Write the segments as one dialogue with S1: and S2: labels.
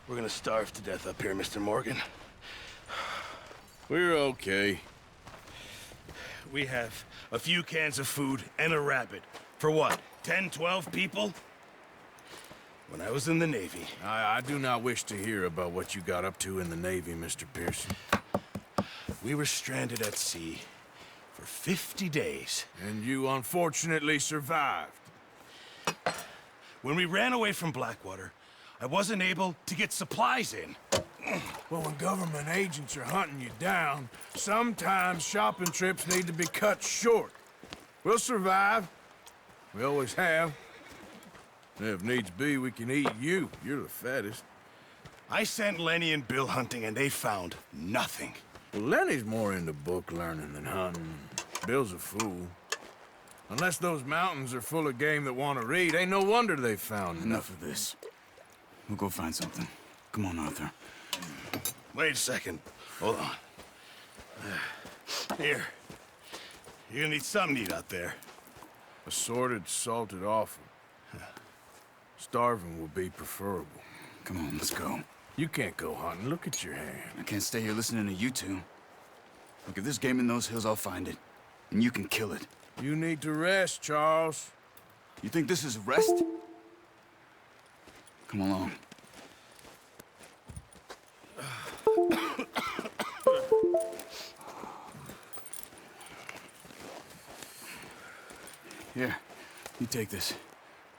S1: We're gonna starve to death up here, Mr. Morgan.
S2: We're okay.
S1: We have a few cans of food and a rabbit. For what, 10, 12 people? When I was in the Navy...
S2: I do not wish to hear about what you got up to in the Navy, Mr. Pearson.
S1: We were stranded at sea for 50 days.
S2: And you unfortunately survived.
S1: When we ran away from Blackwater, I wasn't able to get supplies in.
S2: Well, when government agents are hunting you down, sometimes shopping trips need to be cut short. We'll survive. We always have. And if needs be, we can eat you. You're the fattest.
S1: I sent Lenny and Bill hunting, and they found nothing.
S2: Well, Lenny's more into book learning than hunting. Bill's a fool. Unless those mountains are full of game that want to read, ain't no wonder they found
S3: Enough of this. We'll go find something. Come on, Arthur.
S1: Wait a second. Hold on. Here. You're gonna need something to eat out there.
S2: Assorted, salted offal. Starving will be preferable.
S3: Come on, let's go.
S2: You can't go hunting. Look at your hand.
S3: I can't stay here listening to you two. Look, if there's game in those hills, I'll find it. And you can kill it.
S2: You need to rest, Charles.
S3: You think this is rest? Come along. Here, you take this.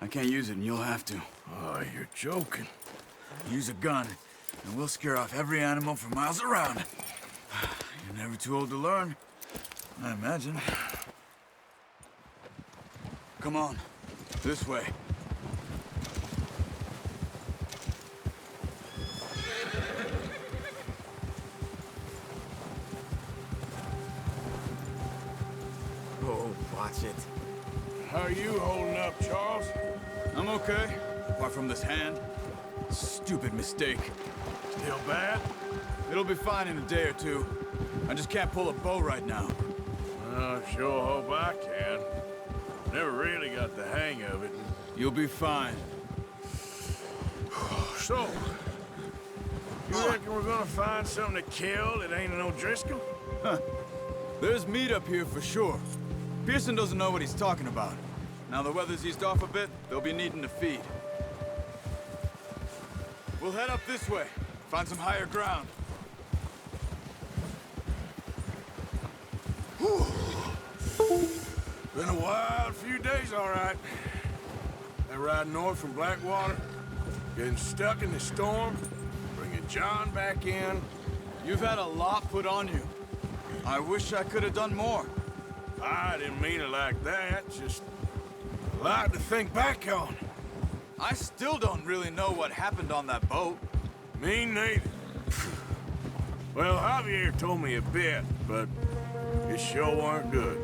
S3: I can't use it, and you'll have to.
S2: Oh, you're joking.
S3: Use a gun, and we'll scare off every animal for miles around. You're never too old to learn, I imagine. Come on, this way. Oh, watch it.
S2: How are you holding up, Charles?
S3: I'm okay, apart from this hand. Stupid mistake.
S2: Still bad?
S3: It'll be fine in a day or two. I just can't pull a bow right now.
S2: Sure hope I can. Never really got the hang of it.
S3: You'll be fine.
S2: So, you reckon we're gonna find something to kill that ain't no Driscoll?
S3: There's meat up here for sure. Pearson doesn't know what he's talking about. Now the weather's eased off a bit, they'll be needing to feed. We'll head up this way, find some higher ground.
S2: Whew. Been a wild few days, all right. That ride north from Blackwater, getting stuck in the storm, bringing John back in.
S3: You've had a lot put on you. I wish I could have done more.
S2: I didn't mean it like that, just a lot to think back on.
S3: I still don't really know what happened on that boat.
S2: Me neither. Well, Javier told me a bit, but it sure weren't good.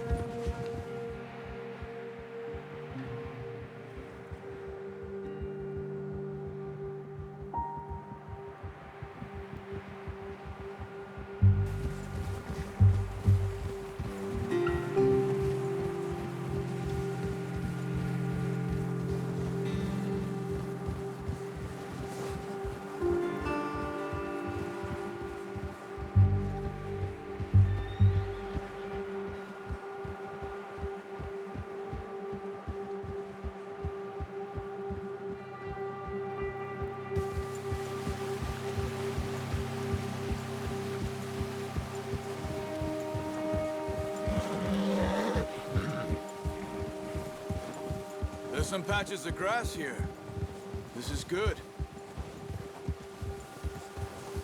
S3: There's some patches of grass here. This is good.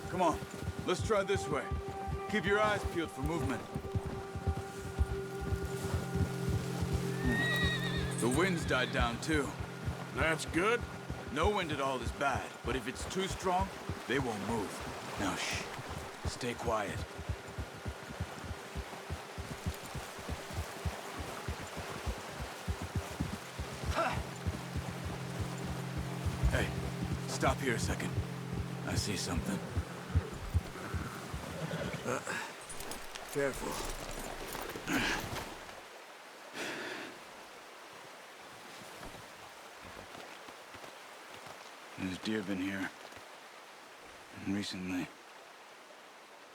S3: Come on, let's try this way. Keep your eyes peeled for movement. The wind's died down too.
S2: That's good.
S3: No wind at all is bad, but if it's too strong, they won't move. Now shh, stay quiet. Hey, stop here a second. I see something. Careful. There's deer been here. And recently.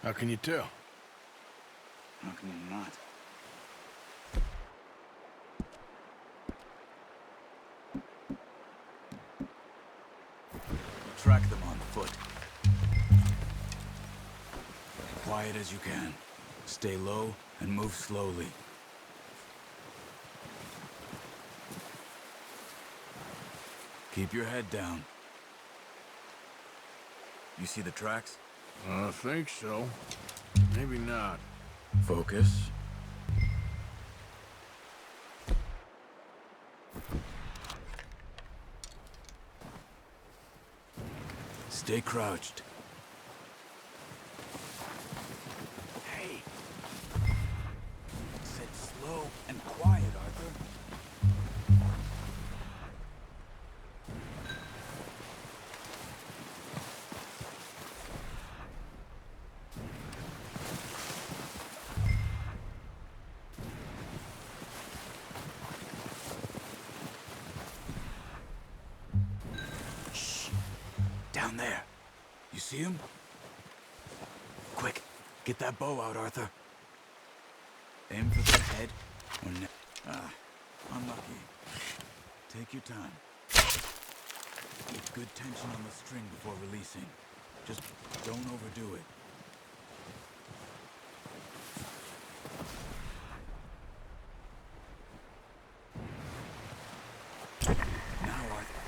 S2: How can you tell?
S3: How can you not? Track them on foot. Quiet as you can. Stay low and move slowly. Keep your head down. You see the tracks?
S2: I think so. Maybe not.
S3: Focus. Stay crouched. Hey! Said slow and quiet, Arthur. Down there. You see him? Quick, get that bow out, Arthur. Aim for the head or neck. Unlucky. Take your time. Keep good tension on the string before releasing. Just don't overdo it. Now, Arthur.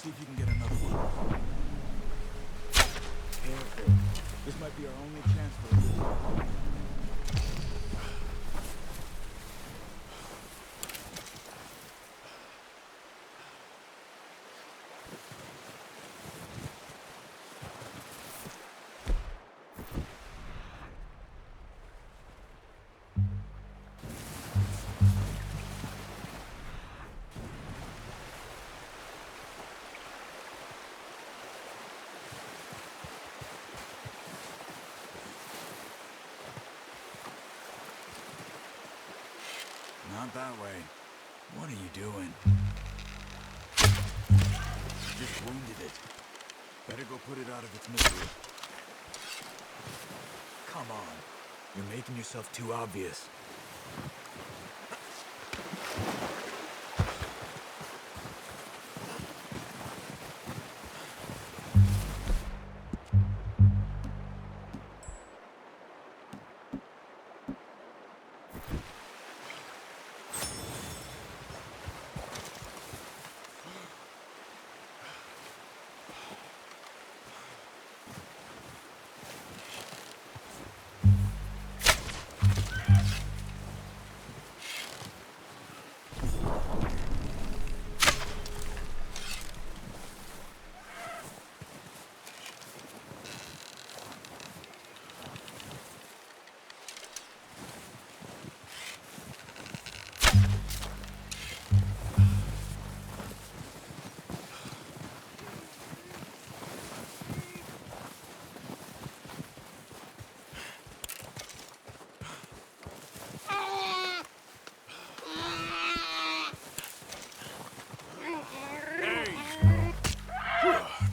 S3: See if you can get another one. Careful. This might be our only chance for a little while. Not that way. What are you doing? You just wounded it. Better go put it out of its misery. Come on. You're making yourself too obvious.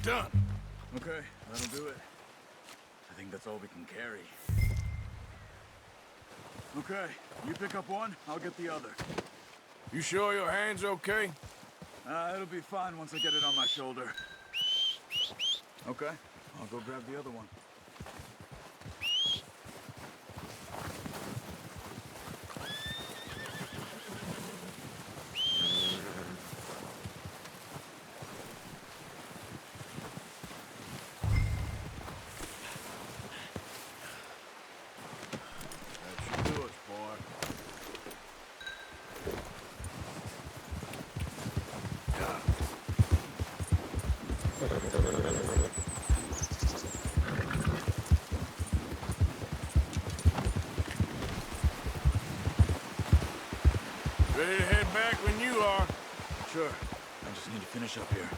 S2: Done.
S3: Okay, that'll do it. I think that's all we can carry. Okay, you pick up one, I'll get the other.
S2: You sure your hand's okay?
S3: It'll be fine once I get it on my shoulder. Okay, I'll go grab the other one.
S2: That should do it, boy.
S3: Sure. I just need to finish up here.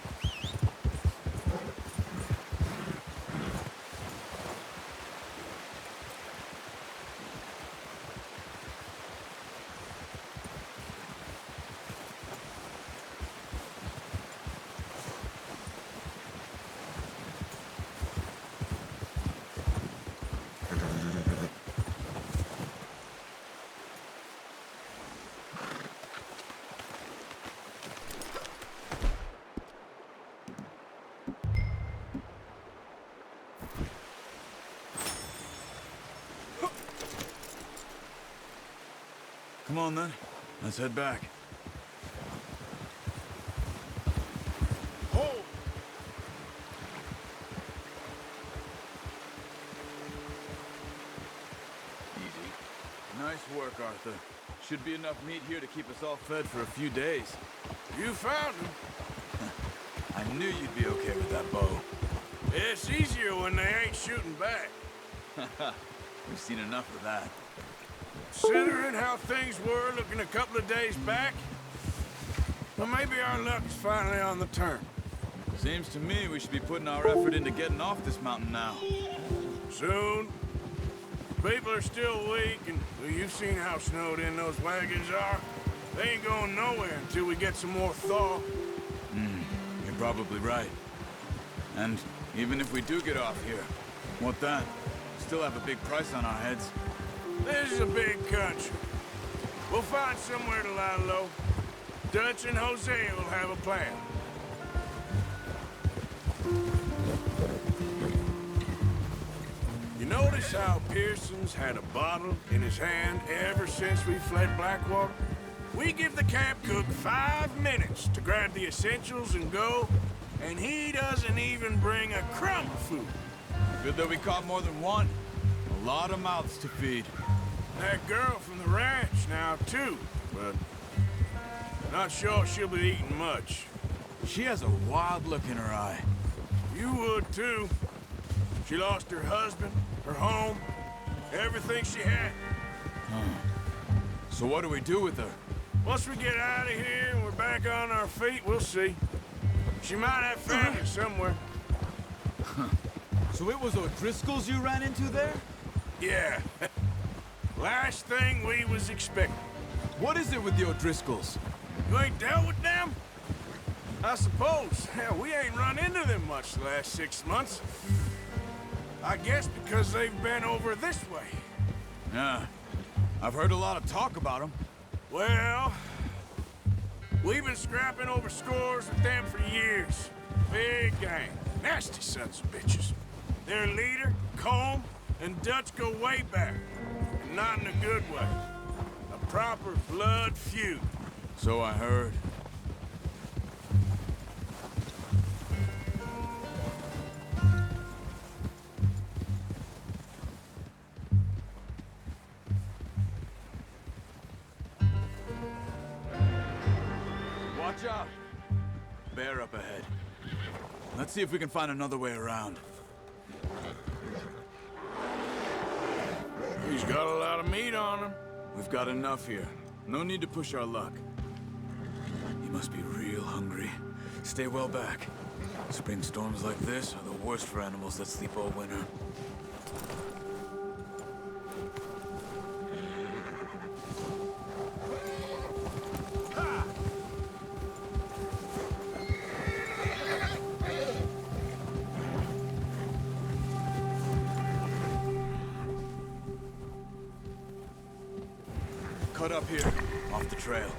S3: Come on, then. Let's head back.
S2: Hold!
S3: Easy. Nice work, Arthur. Should be enough meat here to keep us all fed for a few days.
S2: You found him.
S3: I knew you'd be okay with that bow.
S2: It's easier when they ain't shooting back.
S3: We've seen enough of that.
S2: Considering how things were looking a couple of days back, well, maybe our luck is finally on the turn.
S3: Seems to me we should be putting our effort into getting off this mountain now.
S2: Soon. People are still weak, and well, you've seen how snowed in those wagons are. They ain't going nowhere until we get some more thaw.
S3: You're probably right. And even if we do get off here, what then? Still have a big price on our heads.
S2: This is a big country. We'll find somewhere to lie low. Dutch and Hosea will have a plan. You notice how Pearson's had a bottle in his hand ever since we fled Blackwater? We give the camp cook 5 minutes to grab the essentials and go, and he doesn't even bring a crumb of food.
S3: Good that we caught more than one. A lot of mouths to feed.
S2: That girl from the ranch now, too, but not sure she'll be eating much.
S3: She has a wild look in her eye.
S2: You would, too. She lost her husband, her home, everything she had.
S3: So what do we do with her?
S2: Once we get out of here and we're back on our feet, we'll see. She might have family somewhere.
S3: So it was O'Driscoll's you ran into there?
S2: Yeah. Last thing we was expecting.
S3: What is it with the O'Driscolls?
S2: You ain't dealt with them? I suppose. Hell, we ain't run into them much the last 6 months. I guess because they've been over this way.
S3: Yeah. I've heard a lot of talk about them.
S2: Well, we've been scrapping over scores with them for years. Big gang. Nasty sons of bitches. Their leader, Combe, and Dutch go way back. And not in a good way. A proper blood feud.
S3: So I heard. Watch out! Bear up ahead. Let's see if we can find another way around.
S2: He's got a lot of meat on him.
S3: We've got enough here. No need to push our luck. He must be real hungry. Stay well back. Spring storms like this are the worst for animals that sleep all winter. Cut up here, off the trail.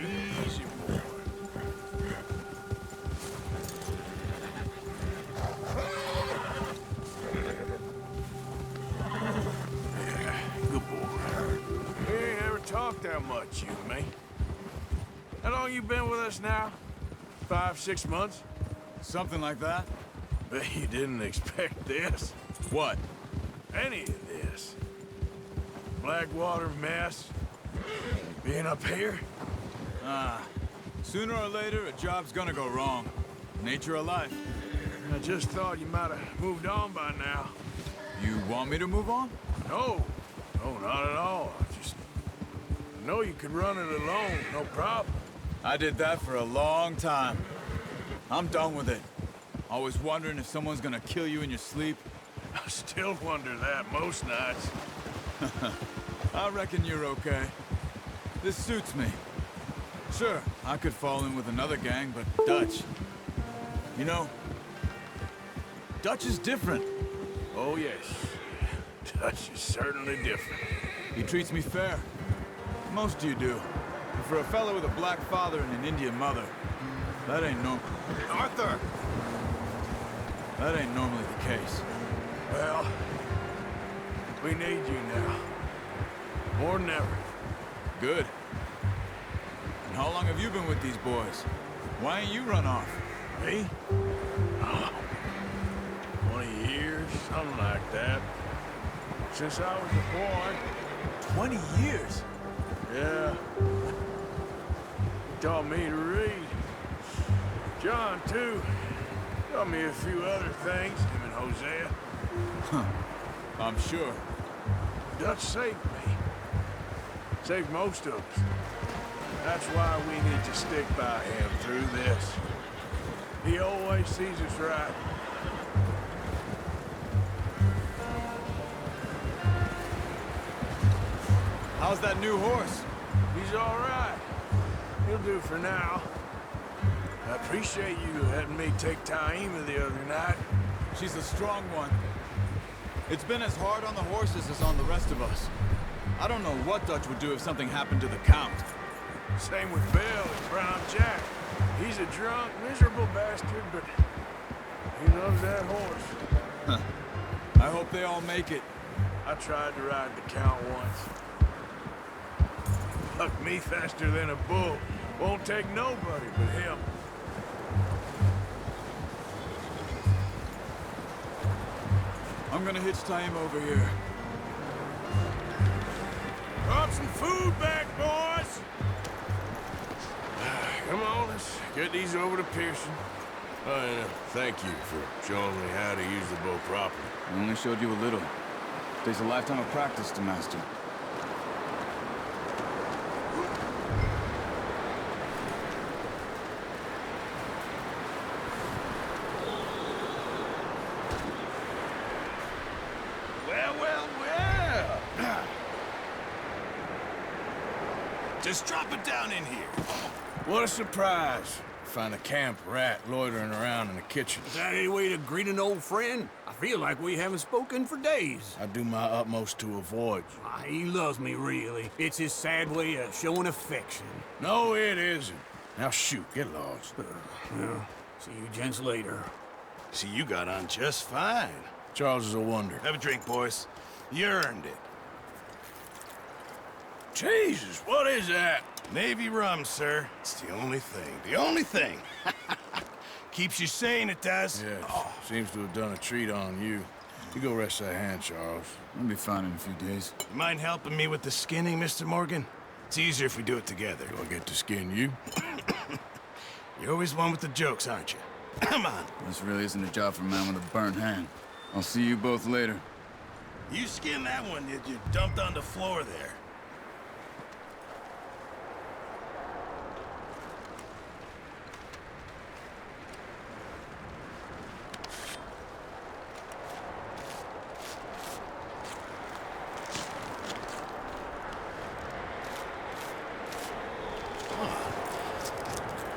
S2: Easy, boy. Yeah, good boy. We ain't ever talked that much, you and me. How long you been with us now? 5, 6 months?
S3: Something like that?
S2: Bet you didn't expect this.
S3: What?
S2: Any of this. Blackwater mess. Being up here.
S3: Sooner or later, a job's gonna go wrong. Nature of life.
S2: I just thought you might have moved on by now.
S3: You want me to move on?
S2: No, no, not at all. I know you could run it alone, no problem.
S3: I did that for a long time. I'm done with it. Always wondering if someone's gonna kill you in your sleep.
S2: I still wonder that most nights.
S3: I reckon you're okay. This suits me. Sure, I could fall in with another gang, but Dutch... You know, Dutch is different.
S2: Oh, yes. Dutch is certainly different.
S3: He treats me fair. Most of you do. But for a fellow with a black father and an Indian mother, that ain't normal.
S2: Arthur!
S3: That ain't normally the case.
S2: Well, we need you now. More than ever.
S3: Good. And how long have you been with these boys? Why ain't you run off?
S2: Me? Oh, 20 years, something like that. Since I was a boy.
S3: 20 years?
S2: Yeah. He taught me to read. John, too. Taught me a few other things, him and Hosea.
S3: Huh. I'm sure.
S2: Dutch saved me. Saved most of us. That's why we need to stick by him through this. He always sees us right.
S3: How's that new horse?
S2: He's all right. He'll do for now. I appreciate you letting me take Taima the other night.
S3: She's a strong one. It's been as hard on the horses as on the rest of us. I don't know what Dutch would do if something happened to the Count.
S2: Same with Bill and Brown Jack. He's a drunk, miserable bastard, but he loves that horse.
S3: Huh. I hope they all make it.
S2: I tried to ride the Count once. Bucked me faster than a bull. Won't take nobody but him.
S3: I'm gonna hitch Taima over here.
S2: Brought some food back, boys! Come on, let's get these over to Pearson. Oh, and thank you for showing me how to use the bow properly.
S3: I only showed you a little. Takes a lifetime of practice to master.
S1: Well, well, well. Just drop it down in here.
S2: What a surprise. Find a camp rat loitering around in the kitchen.
S4: Is that any way to greet an old friend? I feel like we haven't spoken for days.
S2: I do my utmost to avoid you.
S4: He loves me, really. It's his sad way of showing affection.
S2: No, it isn't. Now shoot, get lost.
S4: Well, see you gents later.
S1: See, you got on just fine.
S2: Charles is a wonder.
S1: Have a drink, boys. You earned it.
S2: Jesus, what is that?
S1: Navy rum, sir. It's the only thing. The only thing. Keeps you sane, it does.
S2: Yes, seems to have done a treat on you. You go rest that hand, Charles.
S3: I'll be fine in a few days.
S1: You mind helping me with the skinning, Mr. Morgan? It's easier if we do it together.
S2: Do I get to skin you?
S1: You're always one with the jokes, aren't you? Come on.
S3: This really isn't a job for a man with a burnt hand. I'll see you both later.
S1: You skinned that one, did you? Dumped on the floor there.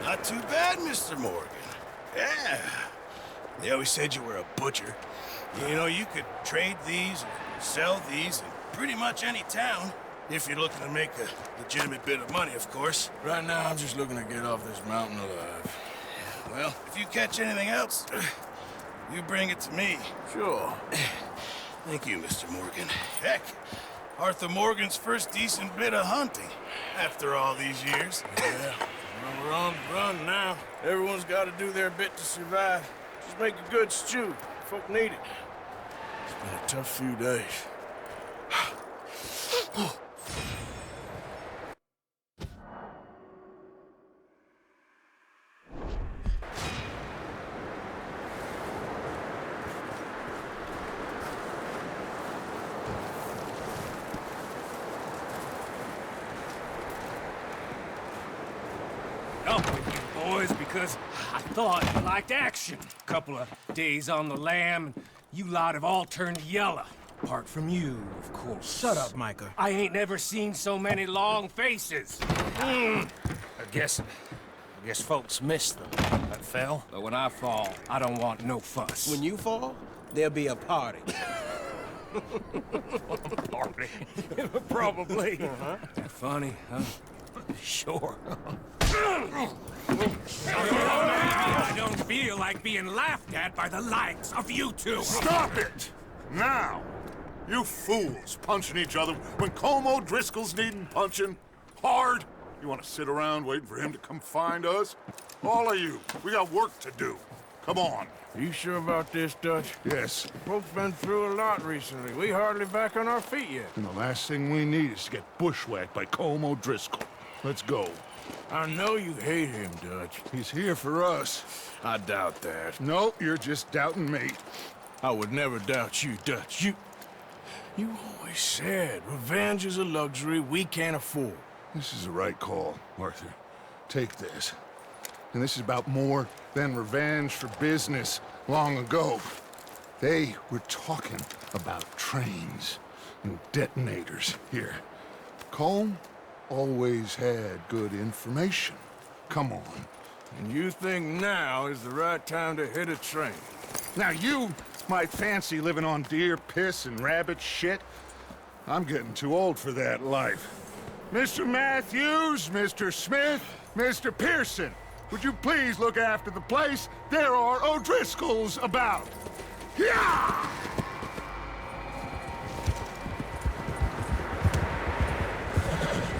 S1: Not too bad, Mr. Morgan. Yeah. They always said you were a butcher. You know, you could trade these or sell these in pretty much any town. If you're looking to make a legitimate bit of money, of course.
S2: Right now, I'm just looking to get off this mountain alive.
S1: Well, if you catch anything else, you bring it to me.
S2: Sure.
S1: Thank you, Mr. Morgan. Heck, Arthur Morgan's first decent bit of hunting after all these years.
S2: Yeah. Well, we're on the run now. Everyone's got to do their bit to survive. Just make a good stew. Folk need it. It's been a tough few days.
S5: talk with you boys because I thought you liked action. Couple of days on the lam, and you lot have all turned yellow. Apart from you, of course.
S2: Shut up, Micah.
S5: I ain't never seen so many long faces. I guess folks miss them. That fell. But when I fall, I don't want no fuss.
S6: When you fall, there'll be a party.
S5: Party. Probably. Funny, huh? Sure. I don't feel like being laughed at by the likes of you two.
S7: Stop it! Now! You fools punching each other when Colm O'Driscoll's needing punching. Hard! You want to sit around waiting for him to come find us? All of you, we got work to do. Come on.
S2: You sure about this, Dutch?
S7: Yes.
S2: Folks been through a lot recently. We hardly back on our feet yet.
S7: And the last thing we need is to get bushwhacked by Colm O'Driscoll. Let's go.
S2: I know you hate him, Dutch.
S7: He's here for us.
S2: I doubt that.
S7: No, you're just doubting me.
S2: I would never doubt you, Dutch. You always said revenge is a luxury we can't afford.
S7: This is the right call, Arthur. Take this. And this is about more than revenge for business long ago. They were talking about trains and detonators here. Colm always had good information. Come on.
S2: And you think now is the right time to hit a train?
S7: Now you might fancy living on deer piss and rabbit shit. I'm getting too old for that life. Mr. Matthews, Mr. Smith, Mr. Pearson, would you please look after the place? There are O'Driscolls about. Yeah!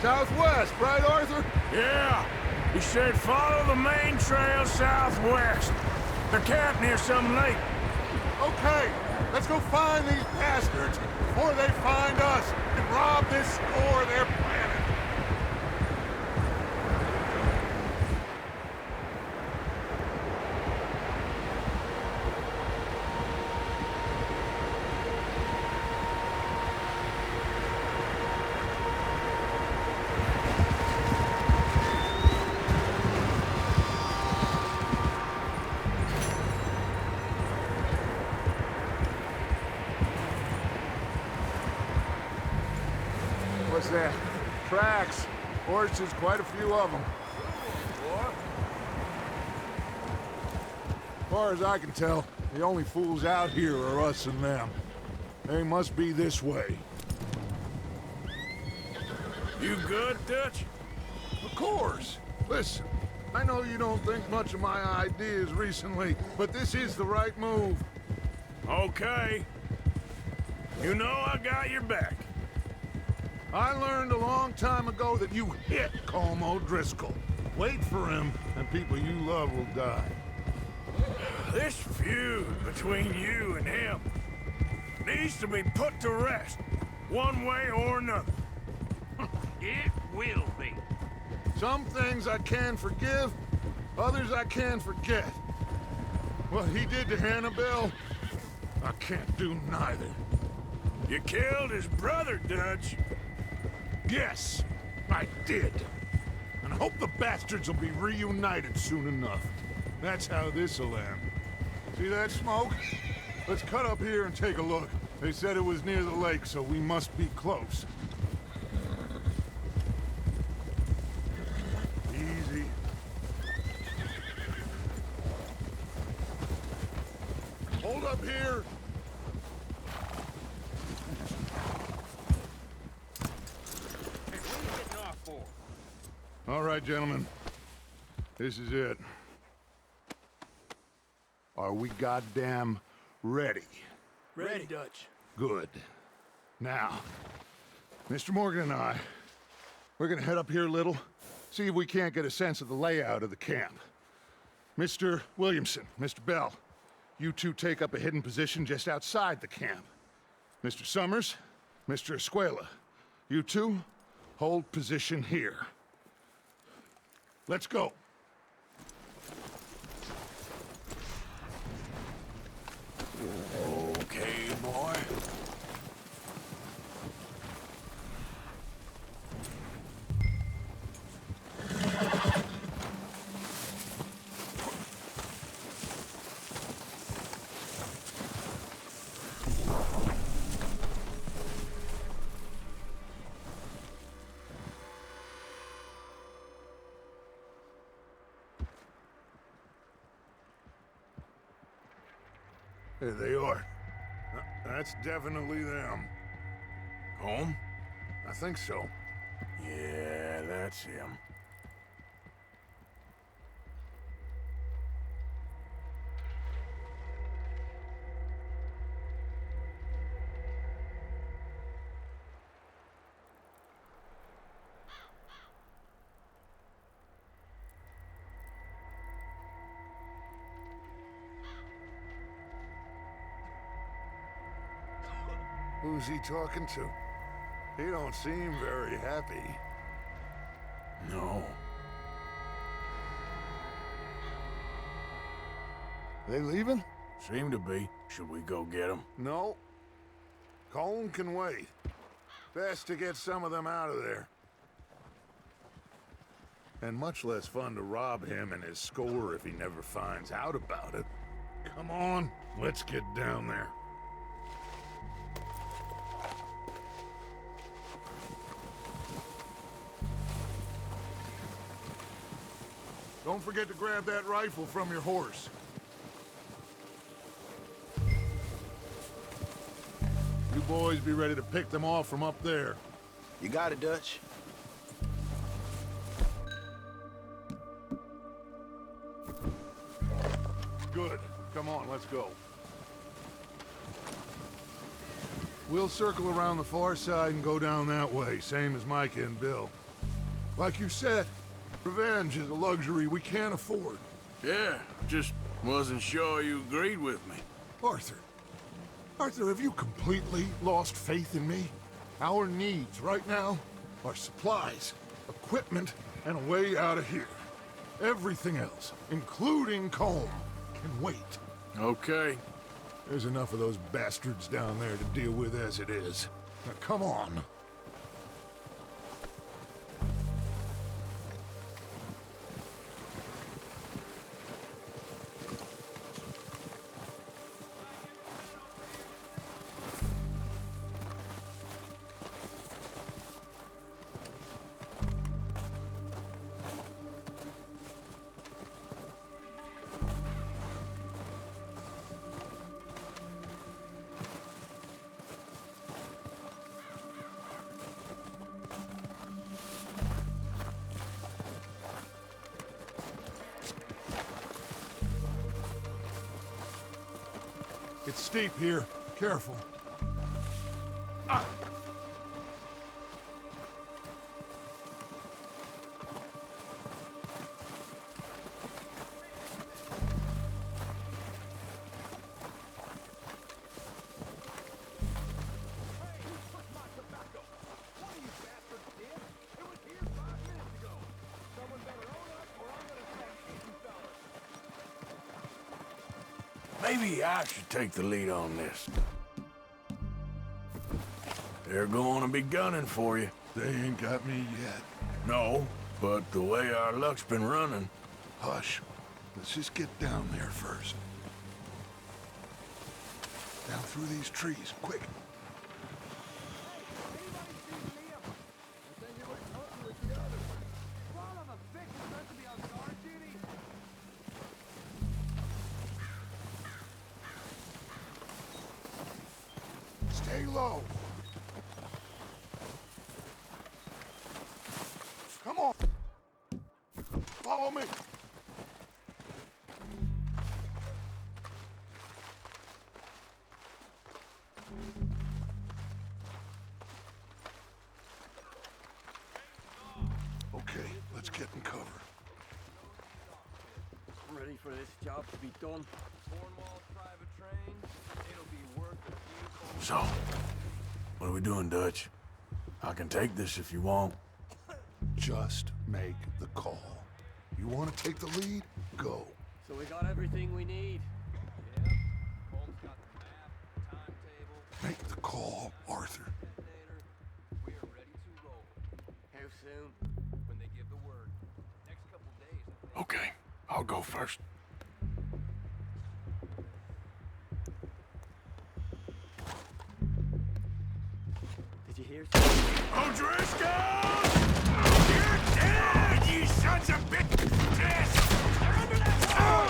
S7: Southwest, right, Arthur?
S2: Yeah. He said follow the main trail southwest. The camp near some lake.
S7: Okay, let's go find these bastards before they find us and rob this store of their planet. What's that? Tracks. Horses, quite a few of them. As far as I can tell, the only fools out here are us and them. They must be this way.
S2: You good, Dutch?
S7: Of course. Listen, I know you don't think much of my ideas recently, but this is the right move.
S2: Okay. You know I got your back.
S7: I learned a long time ago that you hit Colm O'Driscoll. Wait for him, and people you love will die.
S2: This feud between you and him needs to be put to rest, one way or another.
S5: It will be.
S7: Some things I can forgive, others I can forget. What he did to Annabelle, I can't do neither.
S2: You killed his brother, Dutch.
S7: Yes, I did. And I hope the bastards will be reunited soon enough. That's how this'll end. See that smoke? Let's cut up here and take a look. They said it was near the lake, so we must be close. Easy. Hold up here.
S5: Hey, what are you getting off for?
S7: All right, gentlemen. This is it. Are we goddamn ready?
S2: Ready, Dutch.
S7: Good. Now, Mr. Morgan and I, we're gonna head up here a little, see if we can't get a sense of the layout of the camp. Mr. Williamson, Mr. Bell, you two take up a hidden position just outside the camp. Mr. Summers, Mr. Escuela, you two hold position here. Let's go.
S2: Okay, boy.
S7: There they are. That's definitely them.
S2: Home?
S7: I think so.
S2: Yeah, that's him.
S7: Who's he talking to? He don't seem very happy.
S2: No.
S7: They leaving?
S2: Seem to be. Should we go get them?
S7: No. Colin can wait. Best to get some of them out of there. And much less fun to rob him and his score if he never finds out about it. Come on, let's get down there. Don't forget to grab that rifle from your horse. You boys be ready to pick them off from up there.
S6: You got it, Dutch.
S7: Good. Come on, let's go. We'll circle around the far side and go down that way, same as Micah and Bill. Like you said, revenge is a luxury we can't afford.
S2: Yeah, just wasn't sure you agreed with me.
S7: Arthur. Arthur, have you completely lost faith in me? Our needs right now are supplies, equipment, and a way out of here. Everything else, including Colm, can wait.
S2: Okay.
S7: There's enough of those bastards down there to deal with as it is. Now, come on. It's steep here. Careful. Ah!
S2: Maybe I should take the lead on this. They're going to be gunning for you.
S7: They ain't got me yet.
S2: No, but the way our luck's been running...
S7: Hush. Let's just get down there first. Down through these trees, quick. Stay low. Come on. Follow me. Okay, let's get in cover.
S8: Ready for this job to be done.
S2: So, what are we doing, Dutch? I can take this if you want.
S7: Just make the call. You want to take the lead? Go.
S8: So we got everything we need.
S9: Yeah. Holmes got the map, timetable.
S7: Make the call, Arthur.
S9: Detonator. We are ready to roll.
S8: How soon?
S9: When they give the word. Next couple days, I think.
S2: Okay, I'll go first.
S8: Did you hear?
S2: O'Driscoll! You're dead, you sons of bitches! They're under that wall!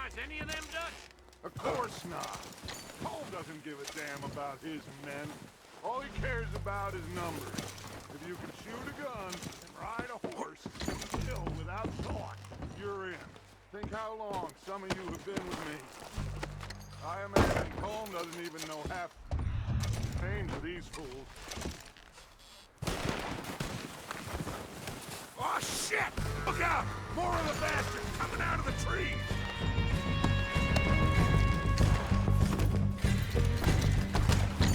S4: recognize any of them Dutch?
S7: Of course not. Cole doesn't give a damn about his men. All he cares about is numbers. If you can shoot a gun and ride a horse and kill without thought, you're in. Think how long some of you have been with me. I imagine Colm doesn't even know half the names of these fools.
S4: Oh, shit! Look out! More of the bastards coming out of the trees!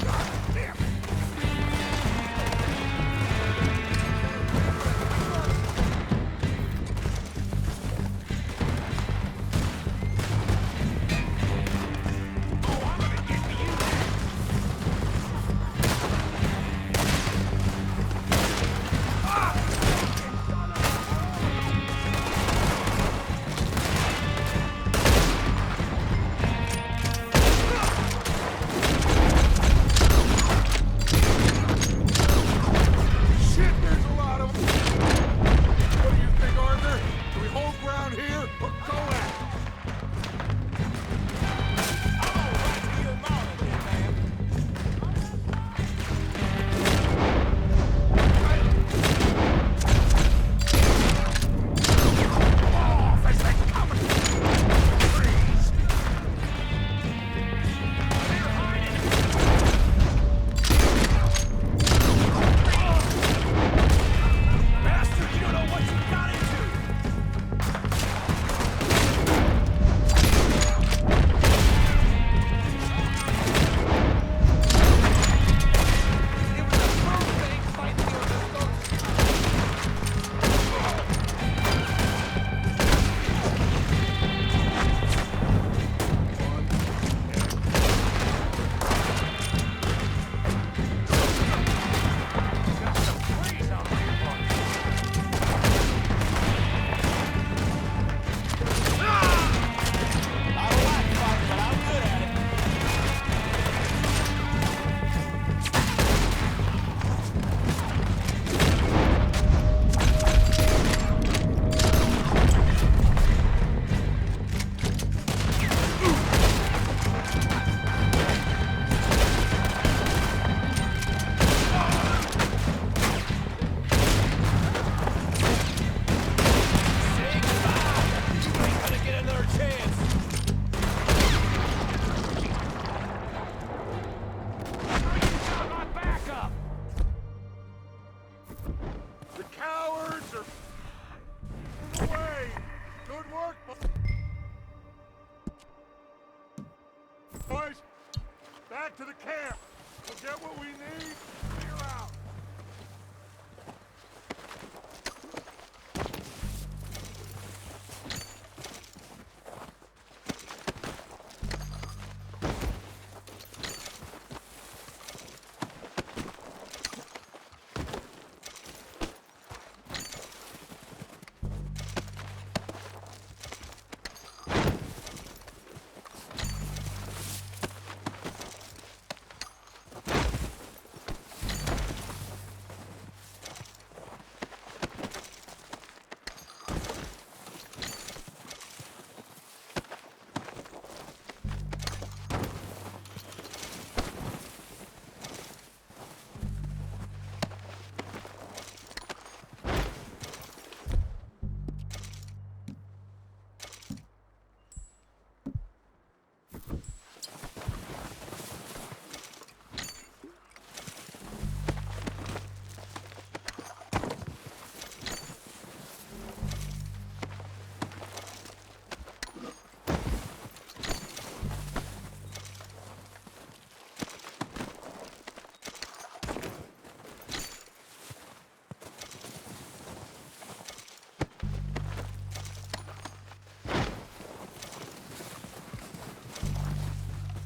S4: God damn it!
S7: Boys, back to the camp. We'll get what we need. Clear out.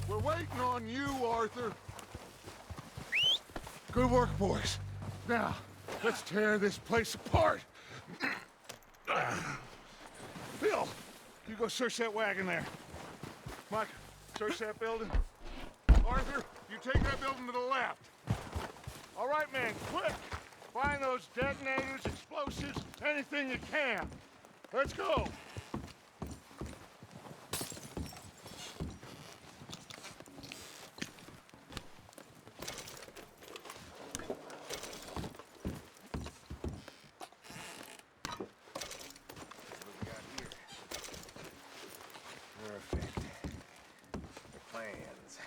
S7: We're waiting on you, Arthur. Good work, boys. Now, let's tear this place apart. Bill, you go search that wagon there. Mike, search that building. Arthur, you take that building to the left. All right, man, quick. Find those detonators, explosives, anything you can. Let's go.
S5: Perfect. The plans.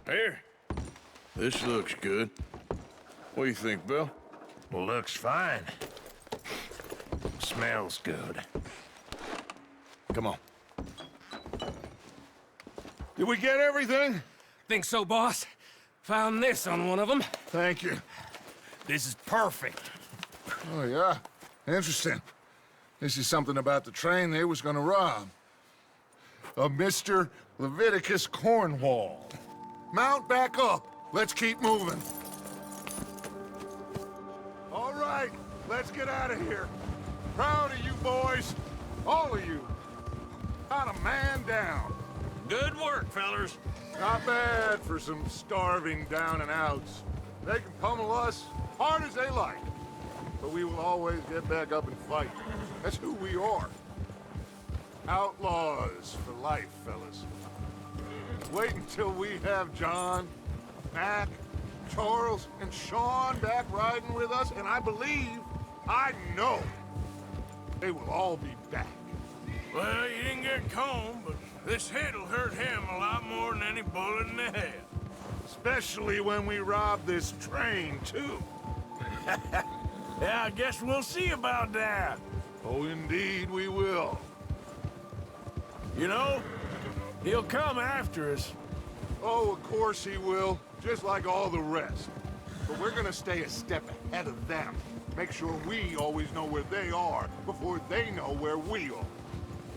S2: Here. This looks good. What do you think, Bill?
S5: Looks fine. Smells good.
S2: Come on. Did we get everything?
S5: Think so, boss? Found this on one of them.
S7: Thank you.
S5: This is perfect.
S7: Oh, yeah? Interesting. This is something about the train they was gonna rob. A Mr. Leviticus Cornwall. Mount back up. Let's keep moving. All right, let's get out of here. Proud of you boys. All of you. Not a man down.
S4: Good work, fellers.
S7: Not bad for some starving down and outs. They can pummel us hard as they like. But we will always get back up and fight. That's who we are. Outlaws for life, fellas. Wait until we have John, Mac, Charles, and Sean back riding with us, and I know, they will all be back.
S2: Well, you didn't get Combe, but this hit'll hurt him a lot more than any bullet in the head.
S7: Especially when we rob this train, too.
S2: Yeah, I guess we'll see about that.
S7: Oh, indeed we will.
S2: You know, he'll come after us.
S7: Oh, of course he will, just like all the rest. But we're gonna stay a step ahead of them. Make sure we always know where they are before they know where we are.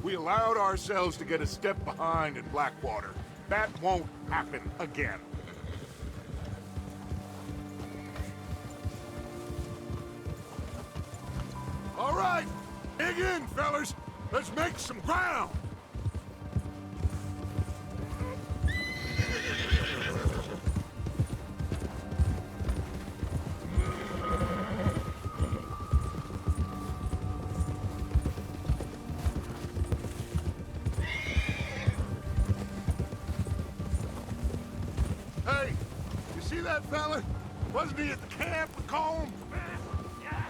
S7: We allowed ourselves to get a step behind in Blackwater. That won't happen again. All right, dig in, fellas. Let's make some ground. Hey, you see that fella? Wasn't he at the camp with Colm?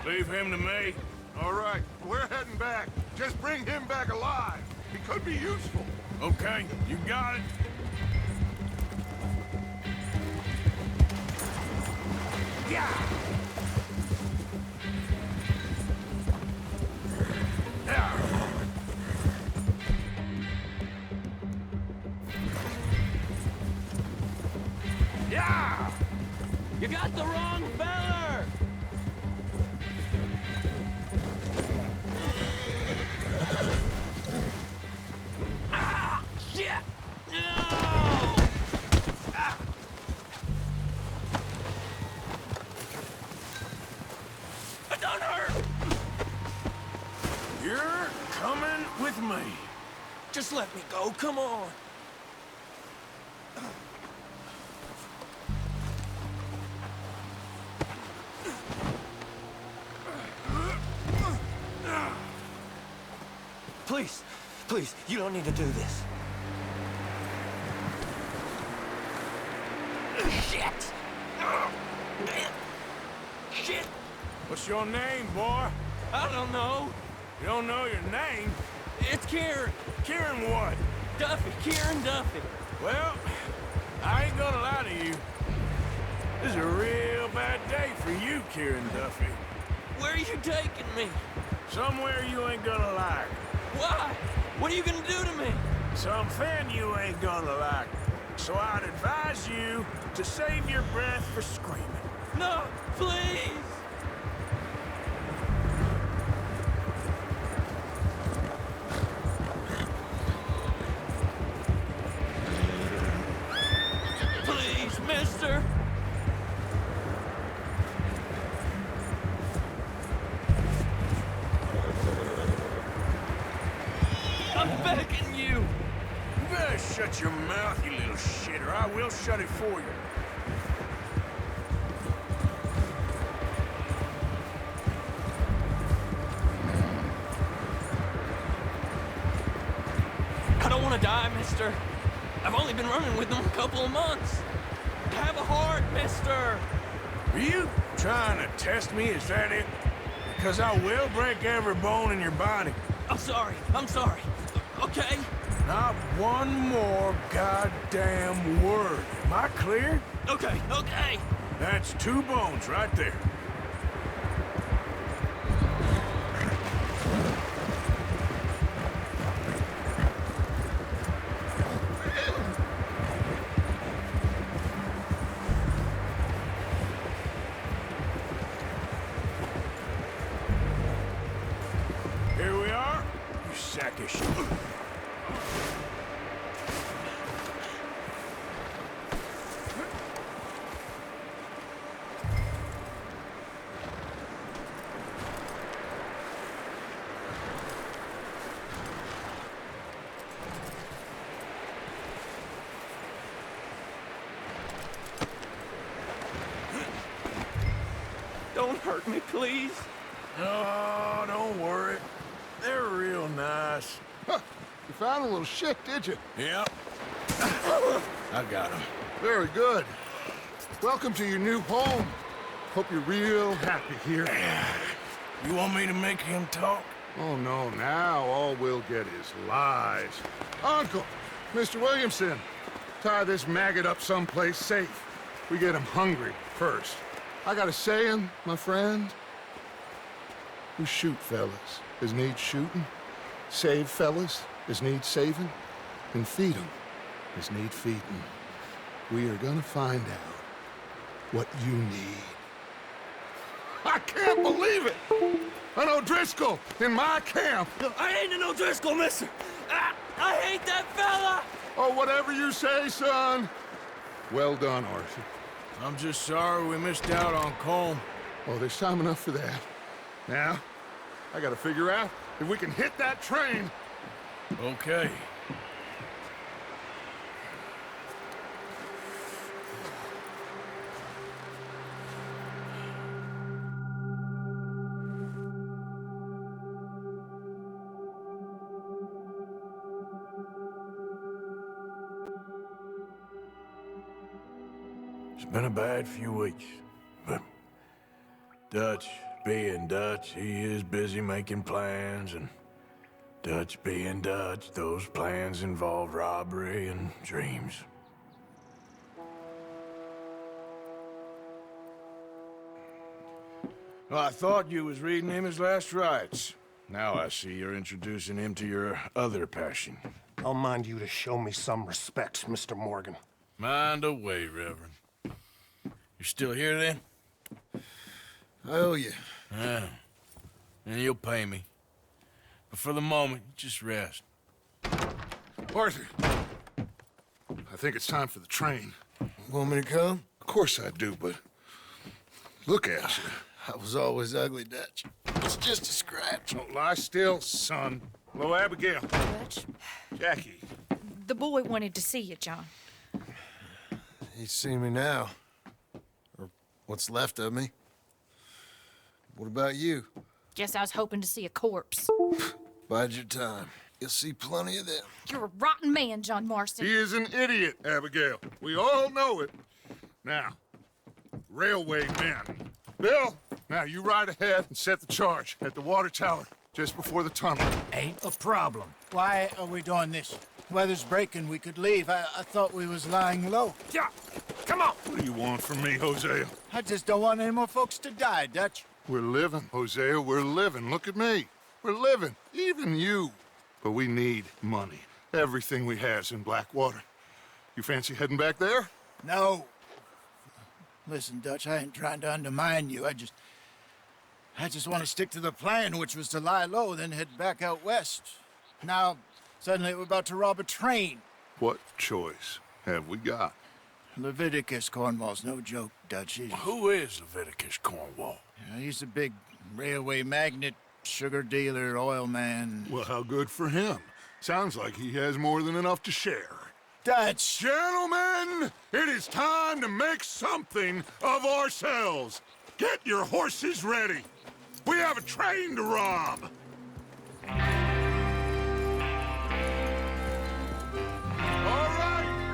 S2: Leave him to me.
S7: All right, we're heading back. Just bring him back alive. He could be useful.
S2: Okay, you got it.
S5: Yeah! Yeah!
S8: You got the wrong feller!
S5: Ah! Shit! No! Ah! It don't hurt!
S2: You're coming with me.
S5: Just let me go, come on. Please, please, you don't need to do this. Shit! Shit!
S2: What's your name, boy?
S5: I don't know.
S2: You don't know your name?
S5: It's Kieran.
S2: Kieran what?
S5: Duffy. Kieran Duffy.
S2: Well, I ain't gonna lie to you. This is a real bad day for you, Kieran Duffy.
S5: Where are you taking me?
S2: Somewhere you ain't gonna like.
S5: Why? What are you gonna do to me?
S2: Something you ain't gonna like. So I'd advise you to save your breath for screaming.
S5: No, please! Please, mister! I'm begging you!
S2: You better shut your mouth, you little shitter. I will shut it for you.
S5: I don't want to die, mister.
S8: I've only been running with them a couple of months. Have a heart, mister.
S2: Are you trying to test me? Is that it? Because I will break every bone in your body.
S8: I'm sorry. Okay?
S2: Not one more goddamn word. Am I clear?
S8: Okay.
S2: That's 2 bones right there. Here we are, you sack of shit.
S8: Don't hurt me, please.
S2: Oh, don't worry. They're real nice.
S7: Huh. You found a little shit, did you?
S2: Yep. I got him.
S7: Very good. Welcome to your new home. Hope you're real happy here.
S2: You want me to make him talk?
S7: Oh, no, now all we'll get is lies. Uncle, Mr. Williamson, tie this maggot up someplace safe. We get him hungry first. I got a saying, my friend. We shoot fellas as need shooting, save fellas as need saving, and feed 'em as need feeding. We are gonna find out what you need. I can't believe it! An O'Driscoll in my camp!
S8: I ain't an O'Driscoll, mister. I hate that fella.
S7: Oh, whatever you say, son. Well done, Arthur.
S2: I'm just sorry we missed out on Colm.
S7: Oh, there's time enough for that. Now, I gotta figure out if we can hit that train.
S2: Okay. It's been a bad few weeks, but Dutch being Dutch, he is busy making plans, and Dutch being Dutch, those plans involve robbery and dreams. Well, I thought you was reading him his last rites. Now I see you're introducing him to your other passion.
S1: I'll mind you to show me some respect, Mr. Morgan.
S2: Mind away, Reverend. You're still here, then?
S1: I owe you.
S2: Yeah. And you'll pay me. But for the moment, just rest.
S7: Arthur, I think it's time for the train.
S1: Want me to come?
S7: Of course I do, but look at you.
S1: I was always ugly, Dutch. It's just a scratch.
S7: Don't lie still, son. Hello, Abigail.
S10: Dutch,
S7: Jackie.
S10: the boy wanted to see you, John.
S1: He's seen me now. Or what's left of me. What about you?
S10: Guess I was hoping to see a corpse.
S1: Bide your time. You'll see plenty of them.
S10: You're a rotten man, John Marston.
S7: He is an idiot, Abigail. We all know it. Now, railway men. Bill, now you ride ahead and set the charge at the water tower just before the tunnel.
S11: Ain't a problem. Why are we doing this? Weather's breaking, we could leave. I thought we was lying low.
S2: Yeah, come on.
S7: What do you want from me, Hosea?
S11: I just don't want any more folks to die, Dutch.
S7: We're living, Hosea, we're living. Look at me. We're living, even you. But we need money. Everything we have's in Blackwater. You fancy heading back there?
S11: No. Listen, Dutch, I ain't trying to undermine you. I just want to stick to the plan, which was to lie low, then head back out west. Now, suddenly we're about to rob a train.
S7: What choice have we got?
S11: Leviticus Cornwall's no joke, Dutch.
S2: Who is Leviticus Cornwall?
S11: He's a big railway magnate, sugar dealer, oil man.
S7: Well, how good for him. Sounds like he has more than enough to share.
S11: Dutch!
S7: Gentlemen, it is time to make something of ourselves. Get your horses ready. We have a train to rob. All right,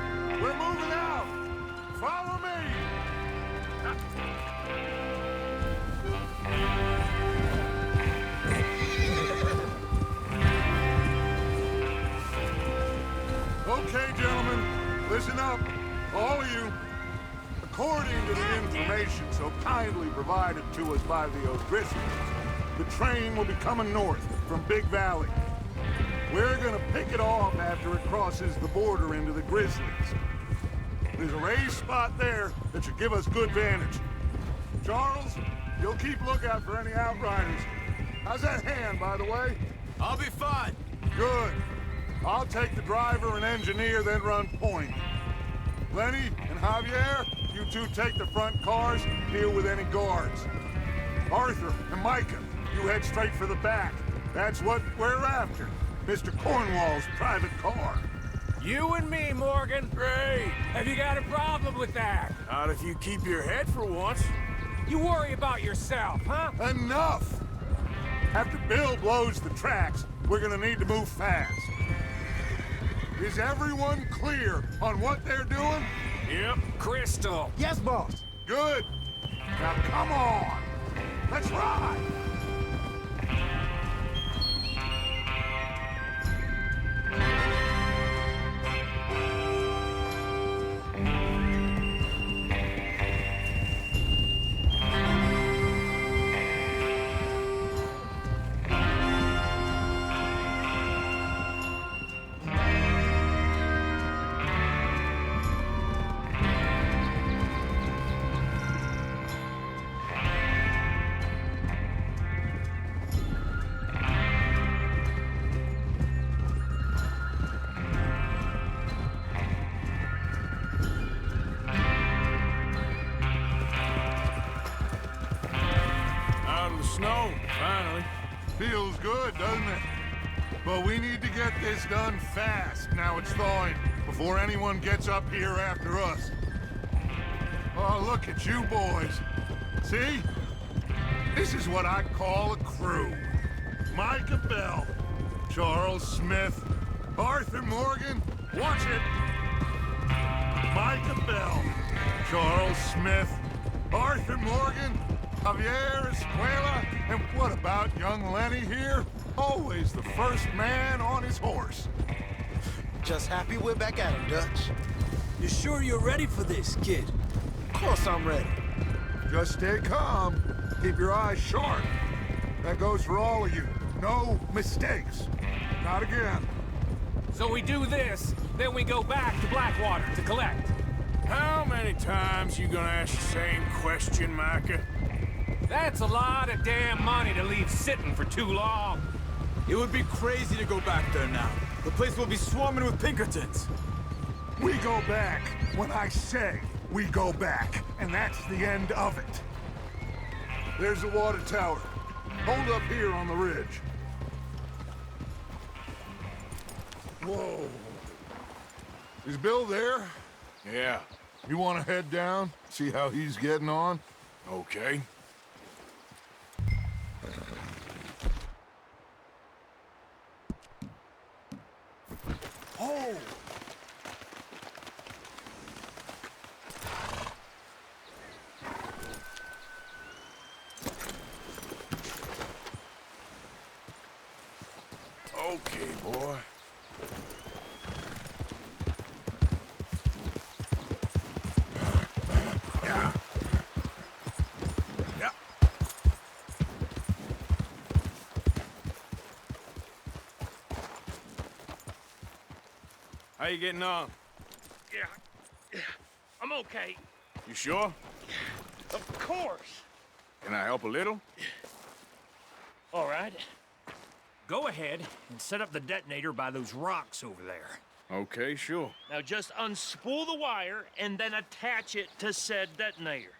S7: According to the information so kindly provided to us by the O'Driscolls, the train will be coming north from Big Valley. We're gonna pick it off after it crosses the border into the Grizzlies. There's a raised spot there that should give us good vantage. Charles, you'll keep lookout for any outriders. How's that hand, by the way?
S4: I'll be fine.
S7: Good. I'll take the driver and engineer, then run point. Lenny and Javier, you two take the front cars, deal with any guards. Arthur and Micah, you head straight for the back. That's what we're after. Mr. Cornwall's private car.
S5: You and me, Morgan.
S2: Great.
S5: Have you got a problem with that?
S2: Not if you keep your head for once.
S5: You worry about yourself, huh?
S7: Enough! After Bill blows the tracks, we're gonna need to move fast. Is everyone clear on what they're doing?
S5: Yep. Crystal.
S6: Yes, boss.
S7: Good. Now come on. Let's ride.
S2: Snow, finally.
S7: Feels good, doesn't it? But we need to get this done fast, now it's thawing, before anyone gets up here after us. Oh, look at you boys. See? This is what I call a crew. Micah Bell, Charles Smith, Arthur Morgan, watch it. Micah Bell, Charles Smith, Arthur Morgan, Javier Escuela, and what about young Lenny here? Always the first man on his horse.
S6: Just happy we're back at him, Dutch.
S4: You sure you're ready for this, kid?
S6: Of course I'm ready.
S7: Just stay calm. Keep your eyes sharp. That goes for all of you. No mistakes. Not again.
S5: So we do this, then we go back to Blackwater to collect.
S2: How many times you gonna ask the same question, Micah?
S5: That's a lot of damn money to leave sitting for too long.
S4: It would be crazy to go back there now. The place will be swarming with Pinkertons.
S7: We go back when I say we go back, and that's the end of it. There's the water tower. Hold up here on the ridge. Whoa. Is Bill there?
S2: Yeah.
S7: You want to head down, see how he's getting on?
S2: Okay.
S7: Oh!
S2: Okay, boy. Yeah. Yeah. How you getting on?
S5: Yeah. I'm okay.
S2: You sure?
S5: Of course.
S2: Can I help a little?
S5: All right. Go ahead and set up the detonator by those rocks over there.
S2: Okay, sure.
S5: Now just unspool the wire and then attach it to said detonator.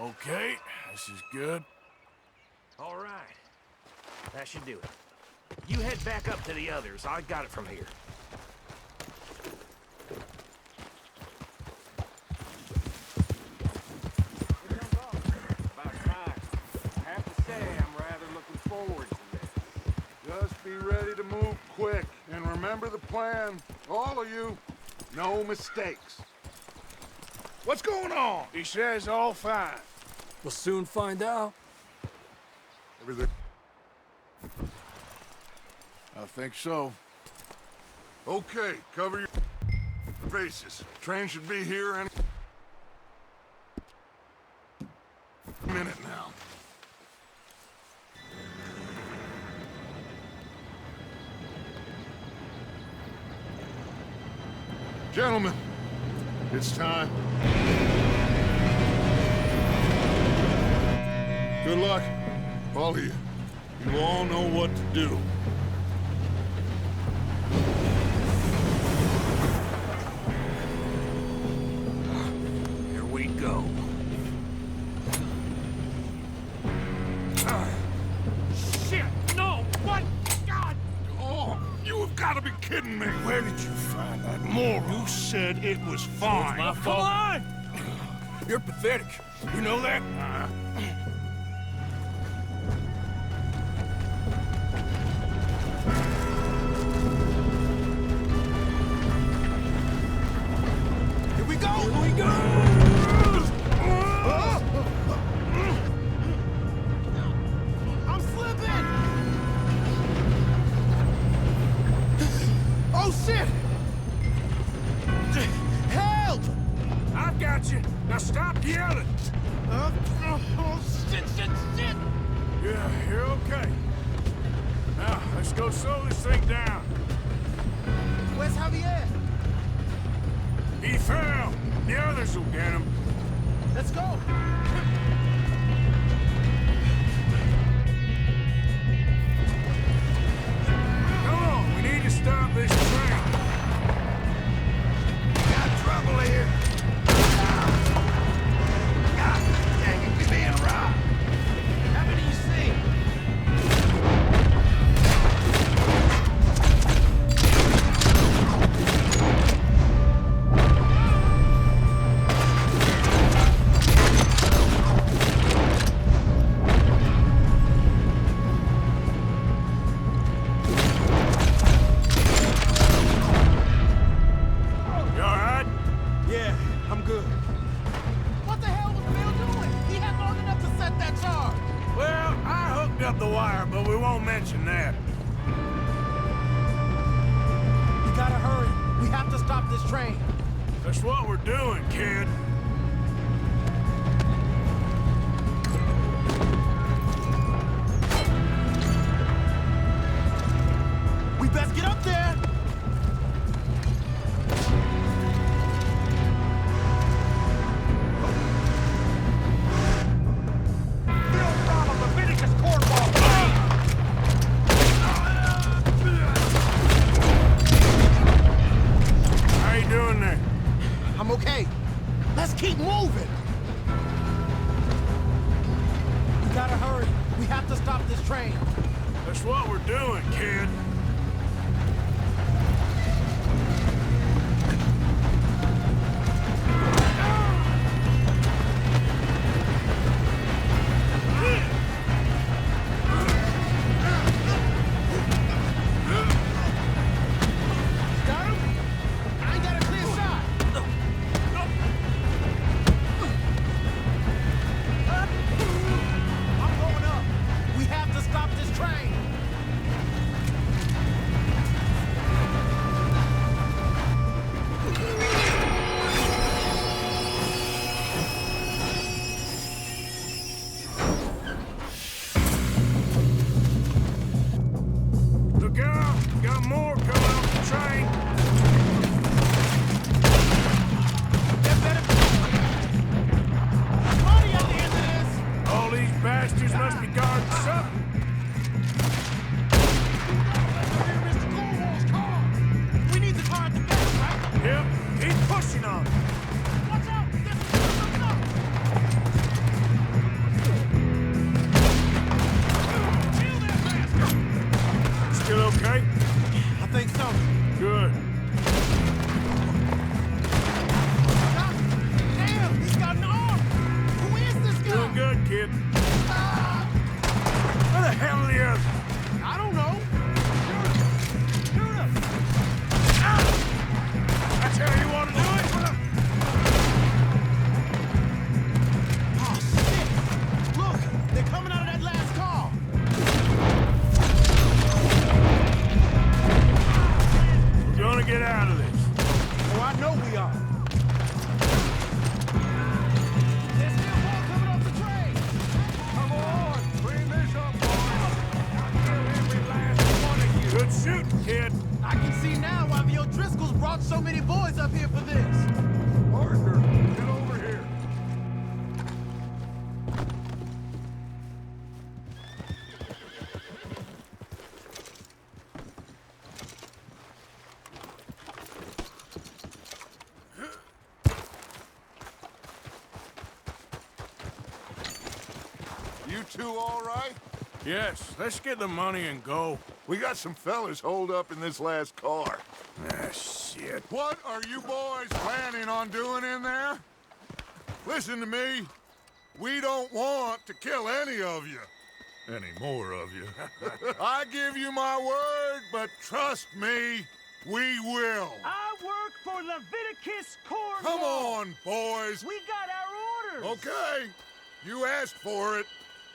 S2: Okay, this is good.
S5: All right. That should do it. You head back up to the others. I got it from here.
S7: forward to this. Just be ready to move quick, and remember the plan. All of you, no mistakes.
S2: What's going on? He says all fine.
S4: We'll soon find out.
S7: Everything.
S2: I think so.
S7: Okay, cover your faces. Train should be here any minute now. Gentlemen, it's time. Good luck, all of you. You all know what to do.
S4: Here we go.
S2: Shit! No! What? God!
S7: Oh, you have got to be kidding me.
S2: Where did you find that moron?
S7: You said it was fine.
S2: My fault. Come on! You're pathetic. You know that?
S11: Here we go!
S2: Here we go!
S11: I'm slipping! Oh, shit! Help!
S2: I've got you. Now stop yelling.
S11: Oh, shit!
S2: Yeah, you're okay. Now, let's go slow this thing down.
S11: Where's Javier?
S2: He fell. The others will get him.
S11: Let's go!
S2: Come on, we need to stop this train.
S11: Got trouble here. God dang it, we being robbed. How many you see?
S2: You all right?
S6: Yeah, I'm good.
S11: What the hell was Bill doing? He had long enough to set that charge.
S2: Well, I hooked up the wire, but we won't mention that.
S6: We gotta hurry. We have to stop this train.
S2: That's what we're doing, kid.
S6: We best get up there.
S2: How you doing there?
S6: I'm okay. Let's keep moving. We gotta hurry. We have to stop this train.
S2: That's what we're doing, kid.
S11: Got him? I ain't got a clear shot.
S6: I'm going up. We have to stop this train.
S7: two all right?
S2: Yes, let's get the money and go.
S7: We got some fellas holed up in this last car.
S2: Ah, shit.
S7: What are you boys planning on doing in there? Listen to me. We don't want to kill any of you. Any more of you. I give you my word, but trust me, we will.
S6: I work for Leviticus Cornwall.
S7: Come on, boys.
S6: We got our orders.
S7: Okay. You asked for it.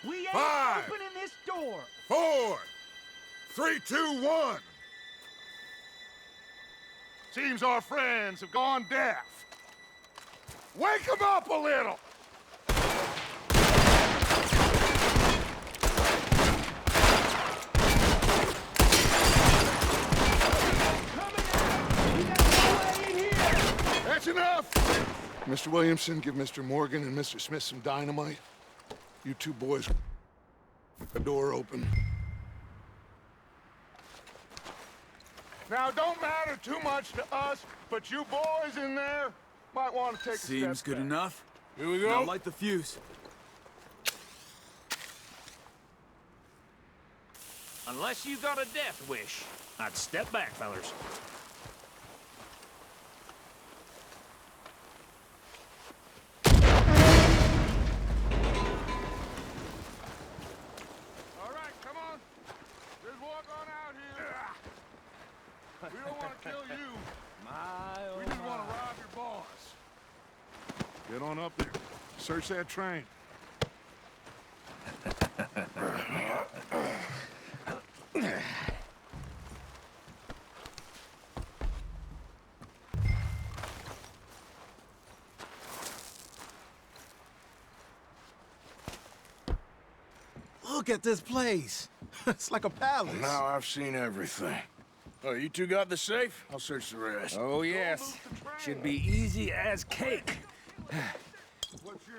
S6: We ain't
S7: 5,
S6: opening this door.
S7: 4, 3, 2, 1. Seems our friends have gone deaf. Wake them up a little. That's enough! Mr. Williamson, give Mr. Morgan and Mr. Smith some dynamite. You two boys, the door open. Now, don't matter too much to us, but you boys in there might want to take a step
S3: Seems good
S7: back.
S3: enough.
S2: Here we go.
S3: Now light the fuse.
S5: Unless you got a death wish, I'd step back, fellers.
S7: All right, come on. Just walk on out here. We don't want to kill you. We just want to rob your boss. Get on up there. Search that train.
S6: Look at this place. It's like a palace.
S2: Now I've seen everything. Oh, you two got the safe? I'll search the rest.
S5: Oh, yes. Should be easy as cake.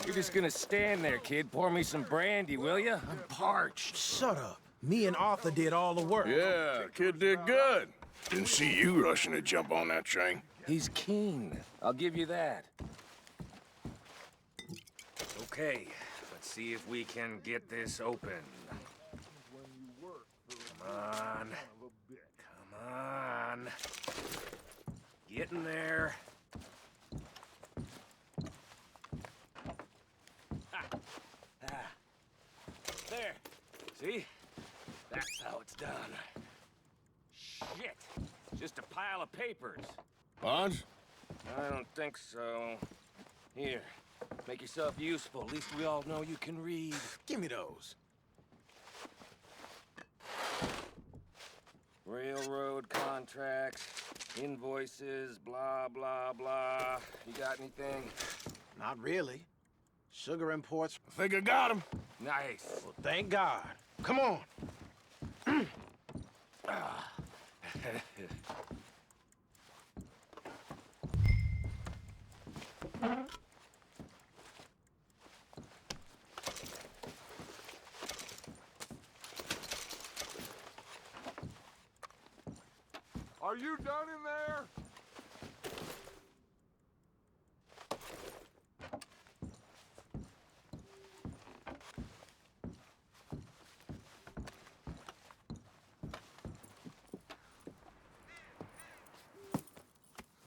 S5: You're just gonna stand there, kid. Pour me some brandy, will you? I'm parched.
S6: Shut up. Me and Arthur did all the work.
S2: Yeah, kid did good. Didn't see you rushing to jump on that train.
S5: He's keen. I'll give you that. Okay, let's see if we can get this open. Come on. Come on. Get in there. There. See? That's how it's done. Shit. Just a pile of papers.
S2: Bonds?
S5: I don't think so. Here. Make yourself useful. At least we all know you can read.
S6: Give me those.
S5: Railroad contracts, invoices, blah, blah, blah. You got anything?
S6: Not really. Sugar imports.
S2: I think I got him.
S5: Nice.
S6: Well, thank God. Come on.
S7: Are you done in there?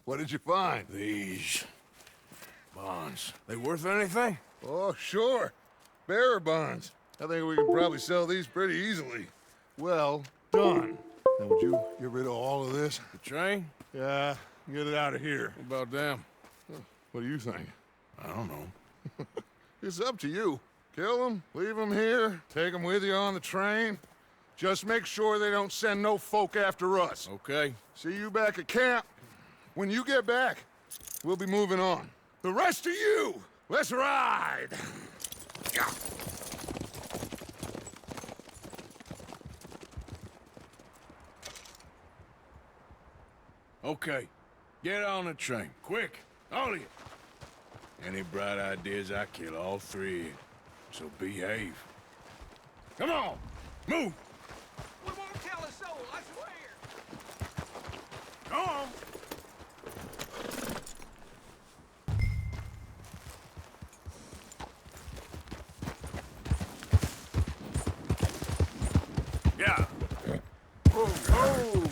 S7: What did you find?
S2: These bonds. They worth anything?
S7: Oh, sure. Bearer bonds. I think we can probably sell these pretty easily. Well done. Now, would you get rid of all of this?
S2: The train?
S7: Yeah, get it out of here.
S2: What about them?
S7: What do you think?
S2: I don't know.
S7: It's up to you. Kill them, leave them here, take them with you on the train. Just make sure they don't send no folk after us.
S2: Okay.
S7: See you back at camp. When you get back, we'll be moving on. The rest of you, let's ride! Yeah.
S2: Okay. Get on the train. Quick. All of you. Any bright ideas, I kill all three. So behave. Come on! Move!
S8: We won't tell a soul, I swear.
S2: Come on! Yeah.
S7: Oh, oh!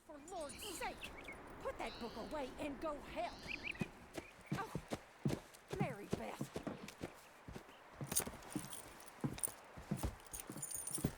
S12: For Lord's sake, put that book away and go help. Oh, Mary Beth.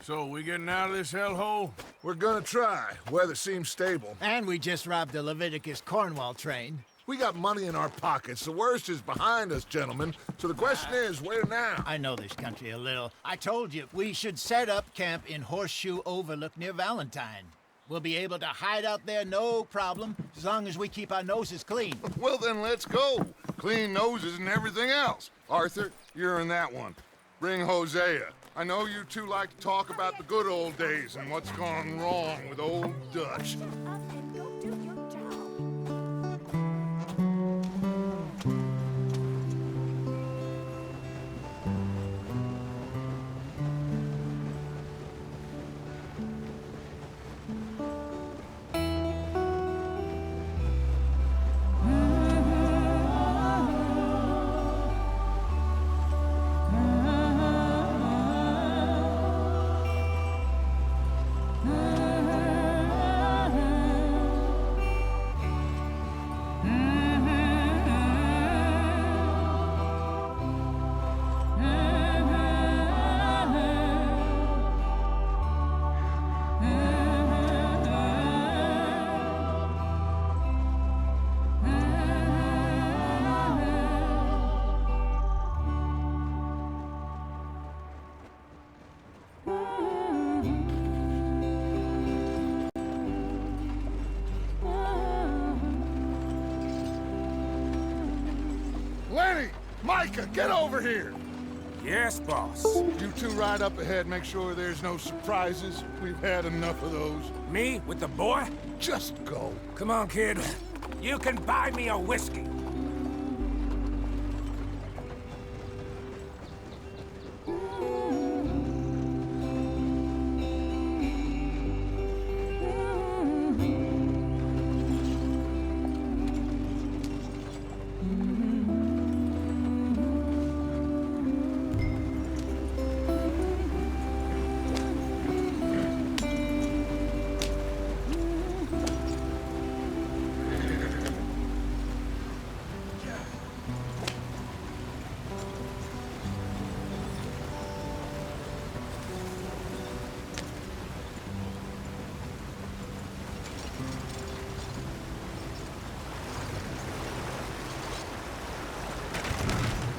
S2: So, we getting out of this hellhole?
S7: We're gonna try. Weather seems stable.
S11: And we just robbed the Leviticus Cornwall train.
S7: We got money in our pockets. The worst is behind us, gentlemen. So the question is, where now?
S11: I know this country a little. I told you, we should set up camp in Horseshoe Overlook near Valentine. We'll be able to hide out there no problem, as long as we keep our noses clean.
S7: Well, then let's go. Clean noses and everything else. Arthur, you're in that one. Bring Hosea. I know you two like to talk about the good old days and what's gone wrong with old Dutch.
S12: Up and go do your job.
S7: Lenny! Micah, get over here!
S2: Yes, boss.
S7: You two ride up ahead, make sure there's no surprises. We've had enough of those.
S5: Me with the boy?
S7: Just go.
S5: Come on, kid. You can buy me a whiskey.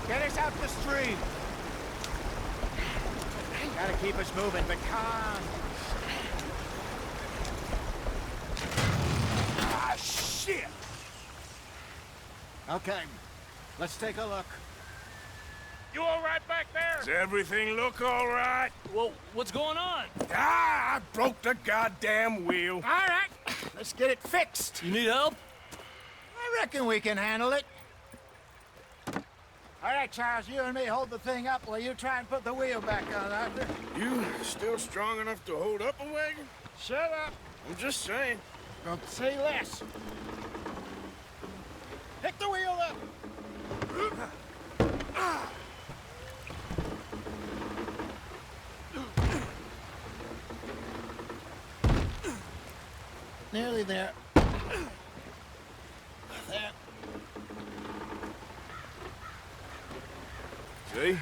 S11: Get us out the stream. Gotta keep us moving, but calm.
S5: Ah, shit!
S11: Okay, let's take a look.
S5: You all right back there?
S2: Does everything look all right?
S8: Well, what's going on?
S2: Ah, I broke the goddamn wheel.
S11: All right, let's get it fixed.
S8: You need help?
S11: I reckon we can handle it. All right, Charles, you and me hold the thing up while you try and put the wheel back on, Arthur.
S2: You still strong enough to hold up a wagon?
S11: Shut up.
S2: I'm just saying.
S11: Don't say less. Pick the wheel up. Nearly there. There.
S2: See?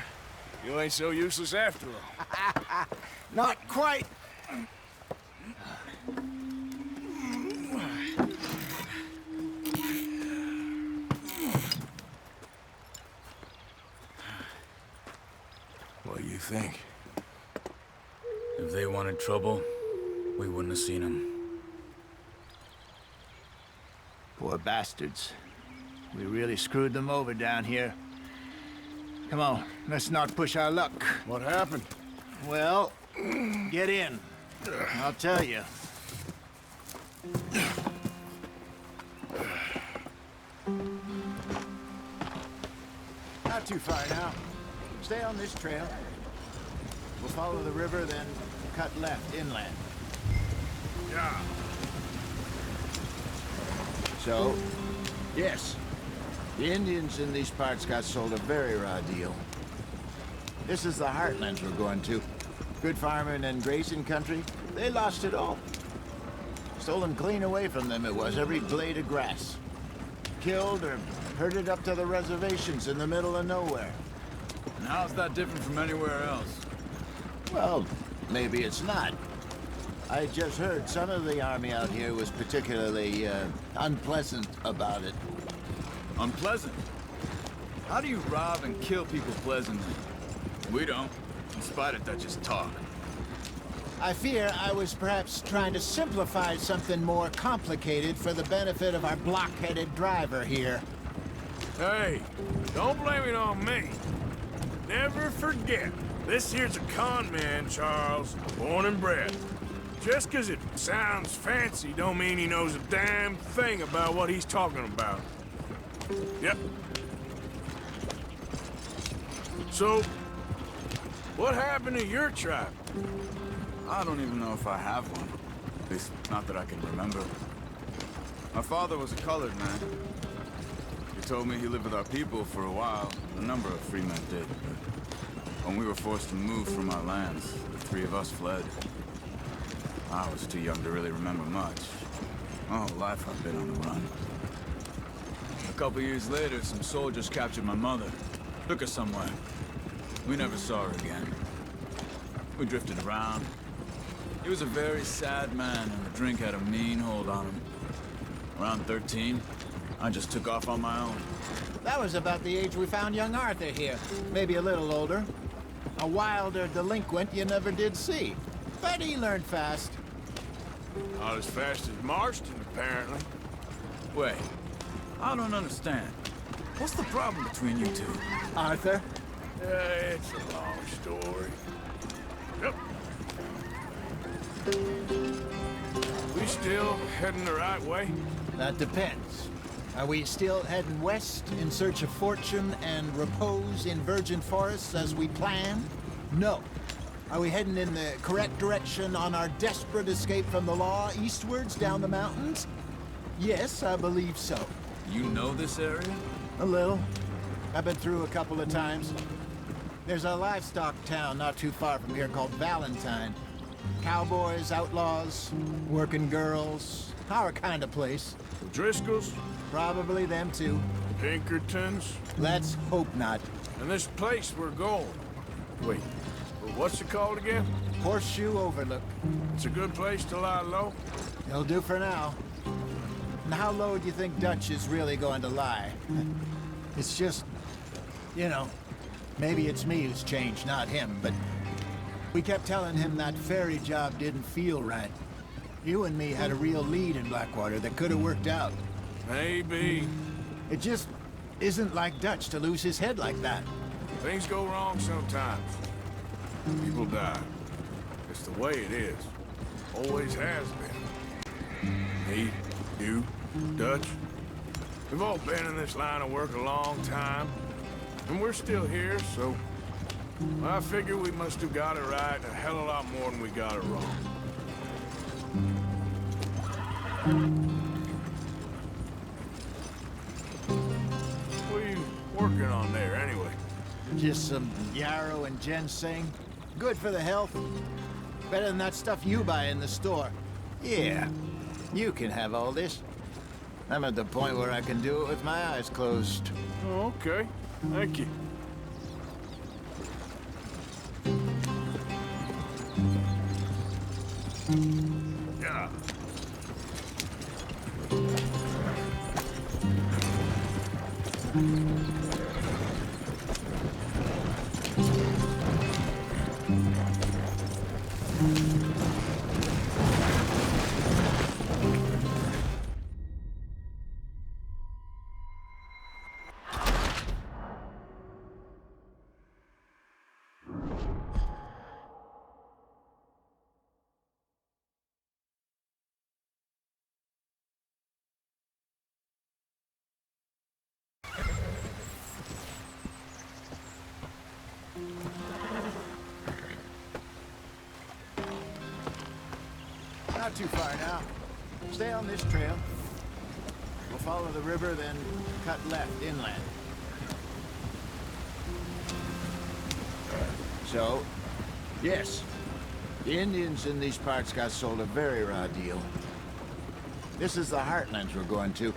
S2: You ain't so useless after all.
S11: Not quite.
S2: What do you think?
S3: If they wanted trouble, we wouldn't have seen them.
S11: Poor bastards. We really screwed them over down here. Come on, let's not push our luck.
S2: What happened?
S11: Well, get in. I'll tell you. Not too far now. Stay on this trail. We'll follow the river, then cut left inland.
S2: Yeah.
S11: So, yes, the Indians in these parts got sold a very raw deal. This is the heartlands we're going to. Good farming and grazing country, they lost it all. Stolen clean away from them it was, every blade of grass. Killed or herded up to the reservations in the middle of nowhere.
S3: And how's that different from anywhere else?
S11: Well, maybe it's not. I just heard some of the army out here was particularly unpleasant about it.
S3: Unpleasant? How do you rob and kill people pleasantly? We don't, in spite of Dutch's talk.
S11: I fear I was perhaps trying to simplify something more complicated for the benefit of our block-headed driver here.
S2: Hey, don't blame it on me. Never forget, this here's a con man, Charles, born and bred. Just 'cause it sounds fancy don't mean he knows a damn thing about what he's talking about. Yep. So, what happened to your tribe?
S3: I don't even know if I have one. At least, not that I can remember. My father was a colored man. He told me he lived with our people for a while. A number of free men did, but when we were forced to move from our lands, the three of us fled. I was too young to really remember much. My whole life I've been on the run. A couple years later, some soldiers captured my mother. Took her somewhere. We never saw her again. We drifted around. He was a very sad man, and the drink had a mean hold on him. Around 13, I just took off on my own.
S11: That was about the age we found young Arthur here. Maybe a little older. A wilder delinquent you never did see. But he learned fast.
S2: Not as fast as Marston, apparently.
S3: Wait, I don't understand. What's the problem between you two?
S11: Arthur?
S2: It's a long story. Yep. We still heading the right way?
S11: That depends. Are we still heading west in search of fortune and repose in virgin forests as we planned? No. Are we heading in the correct direction on our desperate escape from the law eastwards down the mountains? Yes, I believe so.
S3: You know this area?
S11: A little. I've been through a couple of times. There's a livestock town not too far from here called Valentine. Cowboys, outlaws, working girls, our kind of place.
S2: The Driscolls?
S11: Probably them too.
S2: Pinkertons?
S11: Let's hope not.
S2: And this place we're going. Wait, what's it called again?
S11: Horseshoe Overlook.
S2: It's a good place to lie low?
S11: It'll do for now. And how low do you think Dutch is really going to lie? It's just, you know, maybe it's me who's changed, not him, but we kept telling him that ferry job didn't feel right. You and me had a real lead in Blackwater that could have worked out.
S2: Maybe.
S11: It just isn't like Dutch to lose his head like that.
S2: Things go wrong sometimes. People die. It's the way it is. Always has been. Me, you, Dutch. We've all been in this line of work a long time. And we're still here, so I figure we must have got it right a hell of a lot more than we got it wrong. What are you working on there, anyway?
S11: Just some yarrow and ginseng. Good for the health. Better than that stuff you buy in the store. Yeah, you can have all this. I'm at the point where I can do it with my eyes closed.
S2: Oh, okay. Thank you. Yeah.
S11: Not too far now. Stay on this trail. We'll follow the river, then cut left inland. So, yes, the Indians in these parts got sold a very raw deal. This is the heartlands we're going to.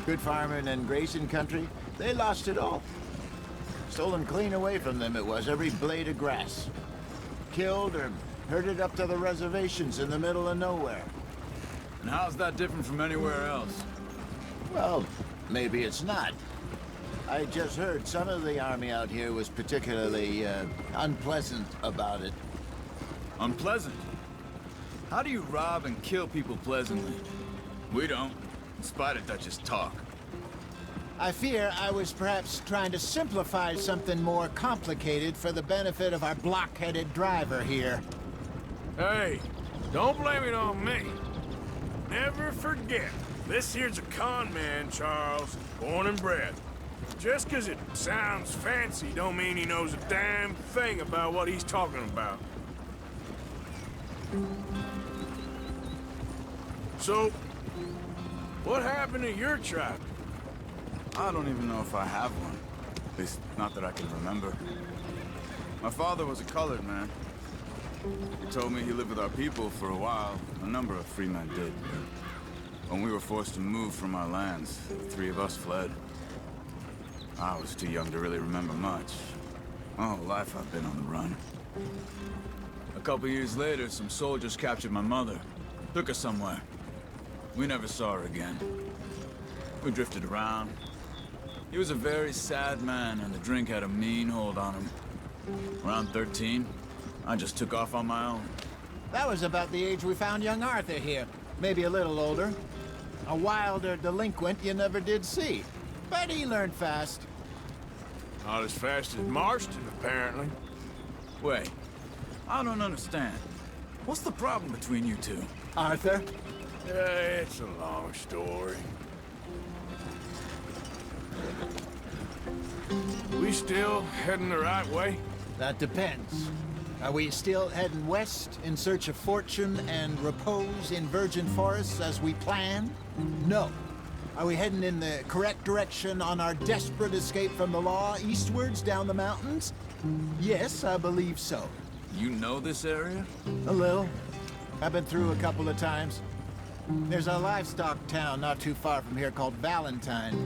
S11: Good farming and grazing country, they lost it all. Stolen clean away from them it was, every blade of grass. Killed or herded up to the reservations in the middle of nowhere.
S3: And how's that different from anywhere else?
S11: Well, maybe it's not. I just heard some of the army out here was particularly, unpleasant about it.
S3: Unpleasant? How do you rob and kill people pleasantly? We don't, in spite of Dutch's talk.
S11: I fear I was perhaps trying to simplify something more complicated for the benefit of our blockheaded driver here.
S2: Hey, don't blame it on me. Never forget, this here's a con man, Charles, born and bred. Just 'cause it sounds fancy don't mean he knows a damn thing about what he's talking about. So, what happened to your tribe?
S3: I don't even know if I have one. At least, not that I can remember. My father was a colored man. He told me he lived with our people for a while. A number of free men did. When we were forced to move from our lands, the three of us fled. I was too young to really remember much. My whole life I've been on the run. A couple years later, some soldiers captured my mother. Took her somewhere. We never saw her again. We drifted around. He was a very sad man, and the drink had a mean hold on him. Around 13, I just took off on my own.
S11: That was about the age we found young Arthur here. Maybe a little older. A wilder delinquent you never did see. But he learned fast.
S2: Not as fast as Marston, apparently.
S3: Wait, I don't understand. What's the problem between you two?
S11: Arthur?
S2: It's a long story. We still heading the right way?
S11: That depends. Are we still heading west in search of fortune and repose in virgin forests as we planned? No. Are we heading in the correct direction on our desperate escape from the law eastwards down the mountains? Yes, I believe so.
S3: You know this area?
S11: A little. I've been through a couple of times. There's a livestock town not too far from here called Valentine.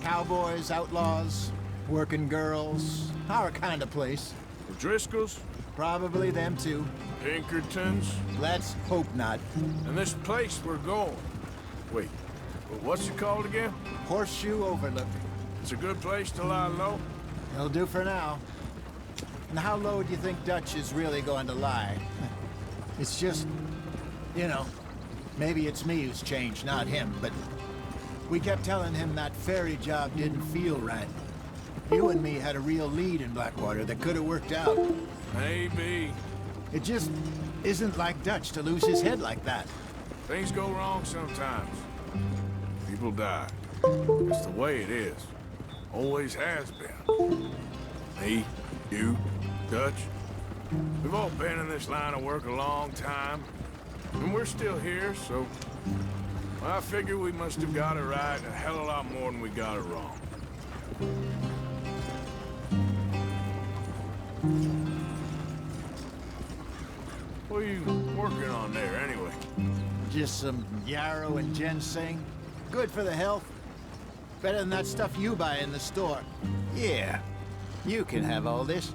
S11: Cowboys, outlaws, working girls, our kind of place.
S2: The Driscolls?
S11: Probably them too.
S2: Pinkertons?
S11: Let's hope not.
S2: And this place we're going. Wait, what's it called again?
S11: Horseshoe Overlook.
S2: It's a good place to lie low?
S11: It'll do for now. And how low do you think Dutch is really going to lie? It's just, you know, maybe it's me who's changed, not him, but we kept telling him that ferry job didn't feel right. You and me had a real lead in Blackwater that could have worked out.
S2: Maybe.
S11: It just isn't like Dutch to lose his head like that.
S2: Things go wrong sometimes. People die. It's the way it is. Always has been. Me, you, Dutch. We've all been in this line of work a long time. And we're still here, so... I figure we must have got it right a hell of a lot more than we got it wrong. What are you working on there, anyway?
S11: Just some yarrow and ginseng. Good for the health. Better than that stuff you buy in the store. Yeah, you can have all this.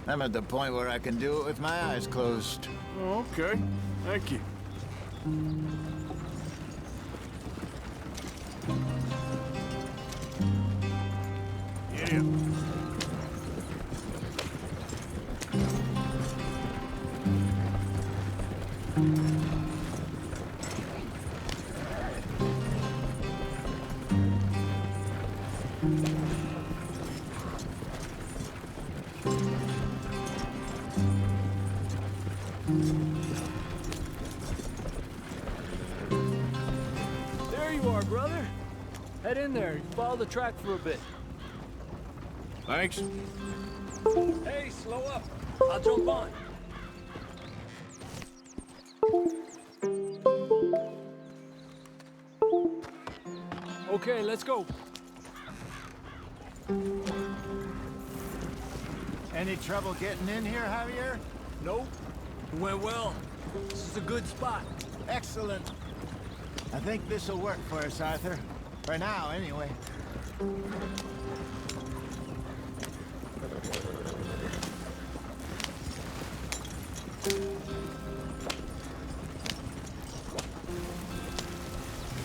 S11: I'm at the point where I can do it with my eyes closed.
S2: Okay. Thank you. Get in.
S8: There you are, brother. Head in there. Follow the track for a bit.
S2: Thanks.
S8: Hey, slow up. I'll jump on. Okay, let's go.
S11: Any trouble getting in here, Javier?
S8: Nope. It went well. This is a good spot.
S11: Excellent. I think this'll work for us, Arthur. For now, anyway.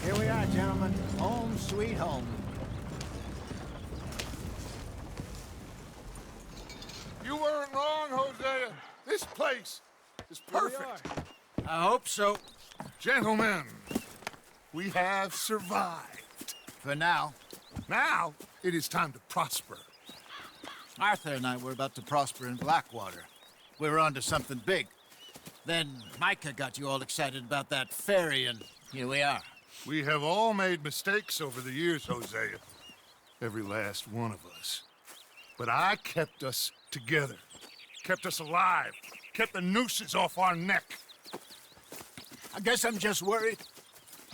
S11: Here we are, gentlemen. Home sweet home.
S7: You weren't wrong, Hosea. This place is perfect.
S11: I hope so.
S7: Gentlemen, we have survived.
S11: For now.
S7: Now, it is time to prosper.
S11: Arthur and I were about to prosper in Blackwater. We were onto something big. Then Micah got you all excited about that ferry, and here we are.
S7: We have all made mistakes over the years, Hosea. Every last one of us. But I kept us together. Kept us alive. Kept the nooses off our neck.
S11: I guess I'm just worried.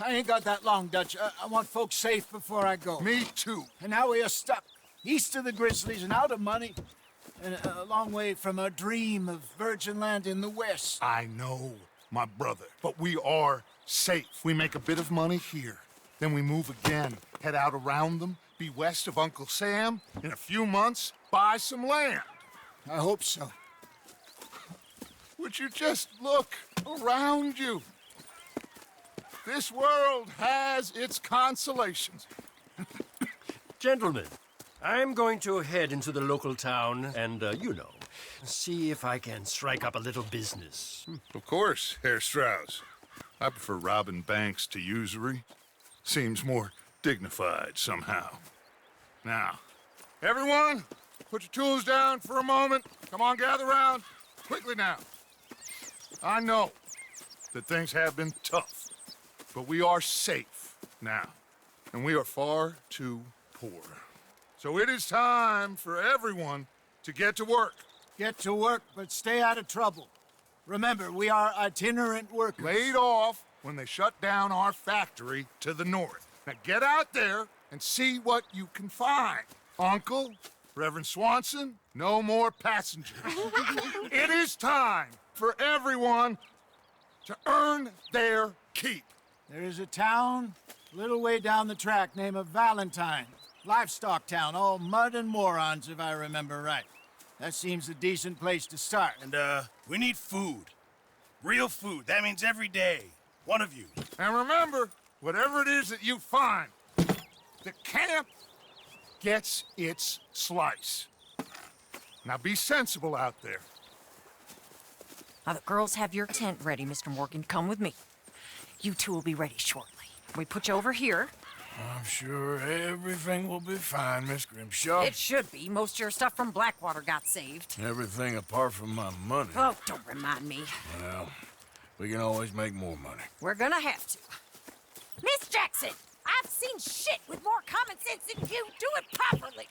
S11: I ain't got that long, Dutch. I want folks safe before I go.
S7: Me too.
S11: And now we are stuck, east of the Grizzlies and out of money, and a long way from our dream of virgin land in the west.
S7: I know, my brother, but we are safe. We make a bit of money here, then we move again, head out around them, be west of Uncle Sam, in a few months, buy some land.
S11: I hope so.
S7: Would you just look around you? This world has its consolations.
S5: Gentlemen, I'm going to head into the local town and, see if I can strike up a little business.
S7: Of course, Herr Strauss. I prefer robbing banks to usury. Seems more dignified somehow. Now, everyone, put your tools down for a moment. Come on, gather round. Quickly now. I know that things have been tough, but we are safe now, and we are far too poor. So it is time for everyone to get to work.
S11: Get to work, but stay out of trouble. Remember, we are itinerant workers.
S7: Laid off when they shut down our factory to the north. Now get out there and see what you can find. Uncle, Reverend Swanson, no more passengers. It is time for everyone to earn their keep.
S11: There is a town a little way down the track named Valentine. Livestock town, all mud and morons, if I remember right. That seems a decent place to start.
S1: And, we need food. Real food. That means every day. One of you.
S7: And remember, whatever it is that you find, the camp gets its slice. Now be sensible out there.
S13: Now the girls have your tent ready, Mr. Morgan. Come with me. You two will be ready shortly. We put you over here.
S2: I'm sure everything will be fine, Miss Grimshaw.
S13: It should be. Most of your stuff from Blackwater got saved.
S2: Everything apart from my money.
S13: Oh, don't remind me.
S2: Well, we can always make more money.
S13: We're gonna have to. Miss Jackson, I've seen shit with more common sense than you. Do it properly.